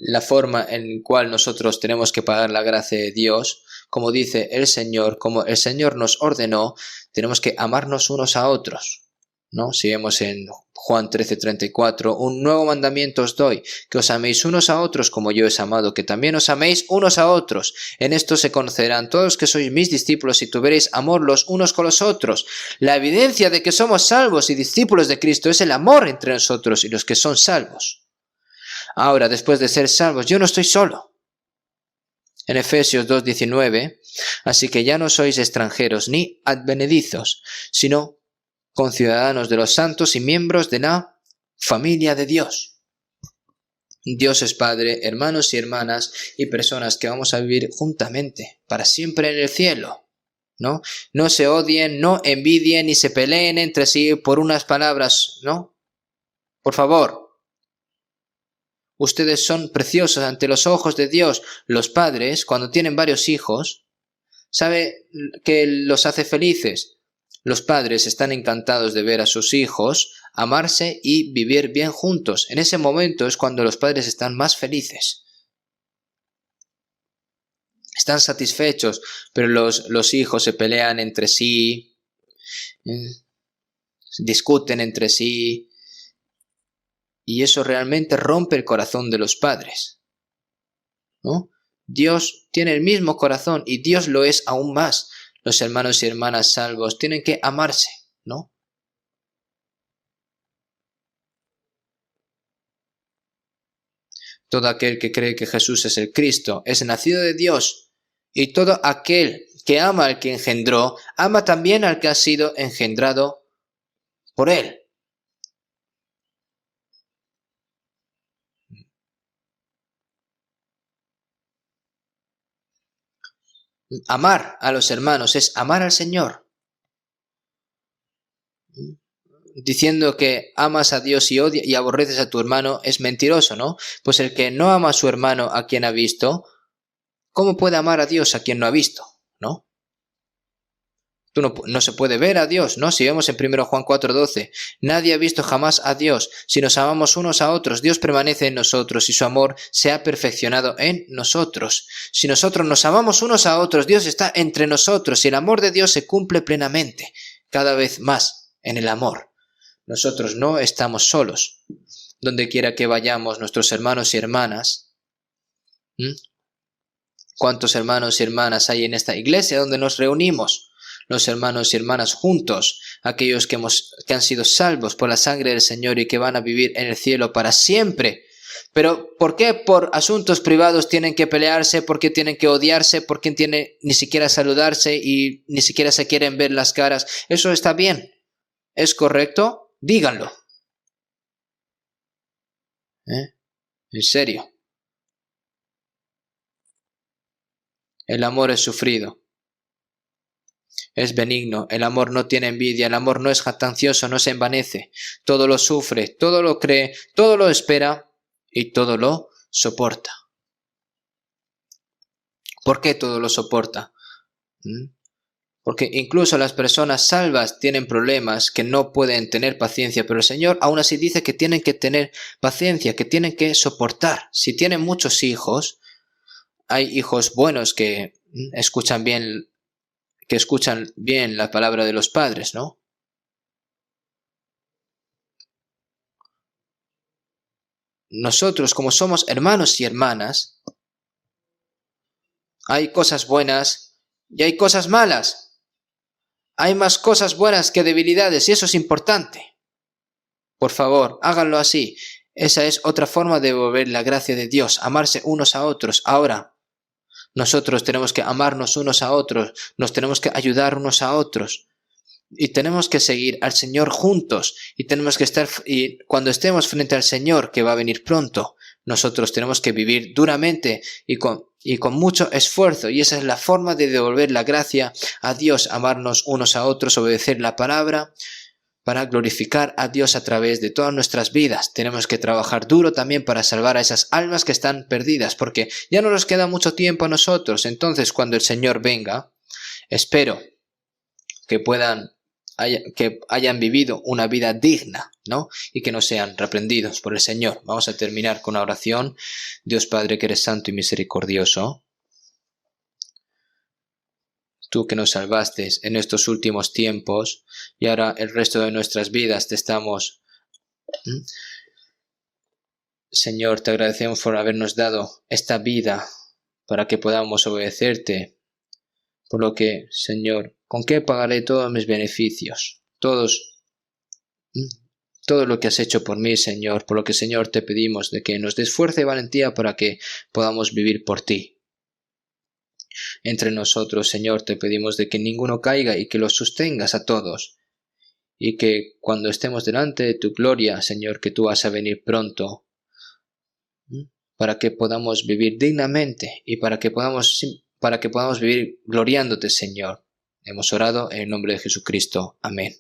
La forma en la cual nosotros tenemos que pagar la gracia de Dios, como dice el Señor, como el Señor nos ordenó, tenemos que amarnos unos a otros. ¿no? Si vemos en Juan 13:34, un nuevo mandamiento os doy, que os améis unos a otros como yo os he amado, que también os améis unos a otros. En esto se conocerán todos que sois mis discípulos si tuviereis amor los unos con los otros. La evidencia de que somos salvos y discípulos de Cristo es el amor entre nosotros y los que son salvos. Ahora, después de ser salvos, yo no estoy solo. En Efesios 2:19, así que ya no sois extranjeros ni advenedizos, sino conciudadanos de los santos y miembros de la familia de Dios. Dios es Padre, hermanos y hermanas y personas que vamos a vivir juntamente para siempre en el cielo, ¿no? No se odien, no envidien ni se peleen entre sí por unas palabras, ¿no? Por favor. Ustedes son preciosos ante los ojos de Dios. Los padres, cuando tienen varios hijos, ¿sabe qué los hace felices? Los padres están encantados de ver a sus hijos amarse y vivir bien juntos. En ese momento es cuando los padres están más felices. Están satisfechos, pero los hijos se pelean entre sí, discuten entre sí, y eso realmente rompe el corazón de los padres, ¿no? Dios tiene el mismo corazón y Dios lo es aún más. Los hermanos y hermanas salvos tienen que amarse, ¿no? Todo aquel que cree que Jesús es el Cristo es nacido de Dios, y todo aquel que ama al que engendró, ama también al que ha sido engendrado por él. Amar a los hermanos es amar al Señor. Diciendo que amas a Dios y aborreces a tu hermano es mentiroso, ¿no? Pues el que no ama a su hermano a quien ha visto, ¿cómo puede amar a Dios a quien no ha visto? ¿No? No se puede ver a Dios, ¿no? Si vemos en 1 Juan 4:12, nadie ha visto jamás a Dios. Si nos amamos unos a otros, Dios permanece en nosotros y su amor se ha perfeccionado en nosotros. Si nosotros nos amamos unos a otros, Dios está entre nosotros y el amor de Dios se cumple plenamente, cada vez más en el amor. Nosotros no estamos solos. Donde quiera que vayamos, nuestros hermanos y hermanas, ¿cuántos hermanos y hermanas hay en esta iglesia donde nos reunimos? Los hermanos y hermanas juntos, aquellos que han sido salvos por la sangre del Señor y que van a vivir en el cielo para siempre. Pero ¿por qué por asuntos privados tienen que pelearse? ¿Por qué tienen que odiarse? ¿Por qué tienen ni siquiera saludarse y ni siquiera se quieren ver las caras? ¿Eso está bien? ¿Es correcto? Díganlo. En serio. El amor es sufrido. Es benigno, el amor no tiene envidia, el amor no es jactancioso, no se envanece, todo lo sufre, todo lo cree, todo lo espera y todo lo soporta. ¿Por qué todo lo soporta? Porque incluso las personas salvas tienen problemas, que no pueden tener paciencia, pero el Señor aún así dice que tienen que tener paciencia, que tienen que soportar. Si tienen muchos hijos, hay hijos buenos que escuchan bien la palabra de los padres, ¿no? Nosotros, como somos hermanos y hermanas, hay cosas buenas y hay cosas malas. Hay más cosas buenas que debilidades y eso es importante. Por favor, háganlo así. Esa es otra forma de devolver la gracia de Dios, amarse unos a otros. Ahora, nosotros tenemos que amarnos unos a otros, nos tenemos que ayudar unos a otros y tenemos que seguir al Señor juntos y tenemos que y cuando estemos frente al Señor, que va a venir pronto, nosotros tenemos que vivir duramente y con mucho esfuerzo, y esa es la forma de devolver la gracia a Dios, amarnos unos a otros, obedecer la palabra para glorificar a Dios a través de todas nuestras vidas. Tenemos que trabajar duro también para salvar a esas almas que están perdidas, porque ya no nos queda mucho tiempo a nosotros. Entonces, cuando el Señor venga, espero que hayan vivido una vida digna, ¿no? Y que no sean reprendidos por el Señor. Vamos a terminar con una oración. Dios Padre, que eres santo y misericordioso, tú que nos salvaste en estos últimos tiempos y ahora el resto de nuestras vidas te estamos... Señor, te agradecemos por habernos dado esta vida para que podamos obedecerte. Por lo que, Señor, ¿con qué pagaré todos mis beneficios? Todo lo que has hecho por mí, Señor. Por lo que, Señor, te pedimos de que nos des fuerza y valentía para que podamos vivir por ti. Entre nosotros, Señor, te pedimos de que ninguno caiga y que los sostengas a todos. Y que cuando estemos delante de tu gloria, Señor, que tú vas a venir pronto, para que podamos vivir dignamente y para que podamos vivir gloriándote, Señor. Hemos orado en el nombre de Jesucristo. Amén.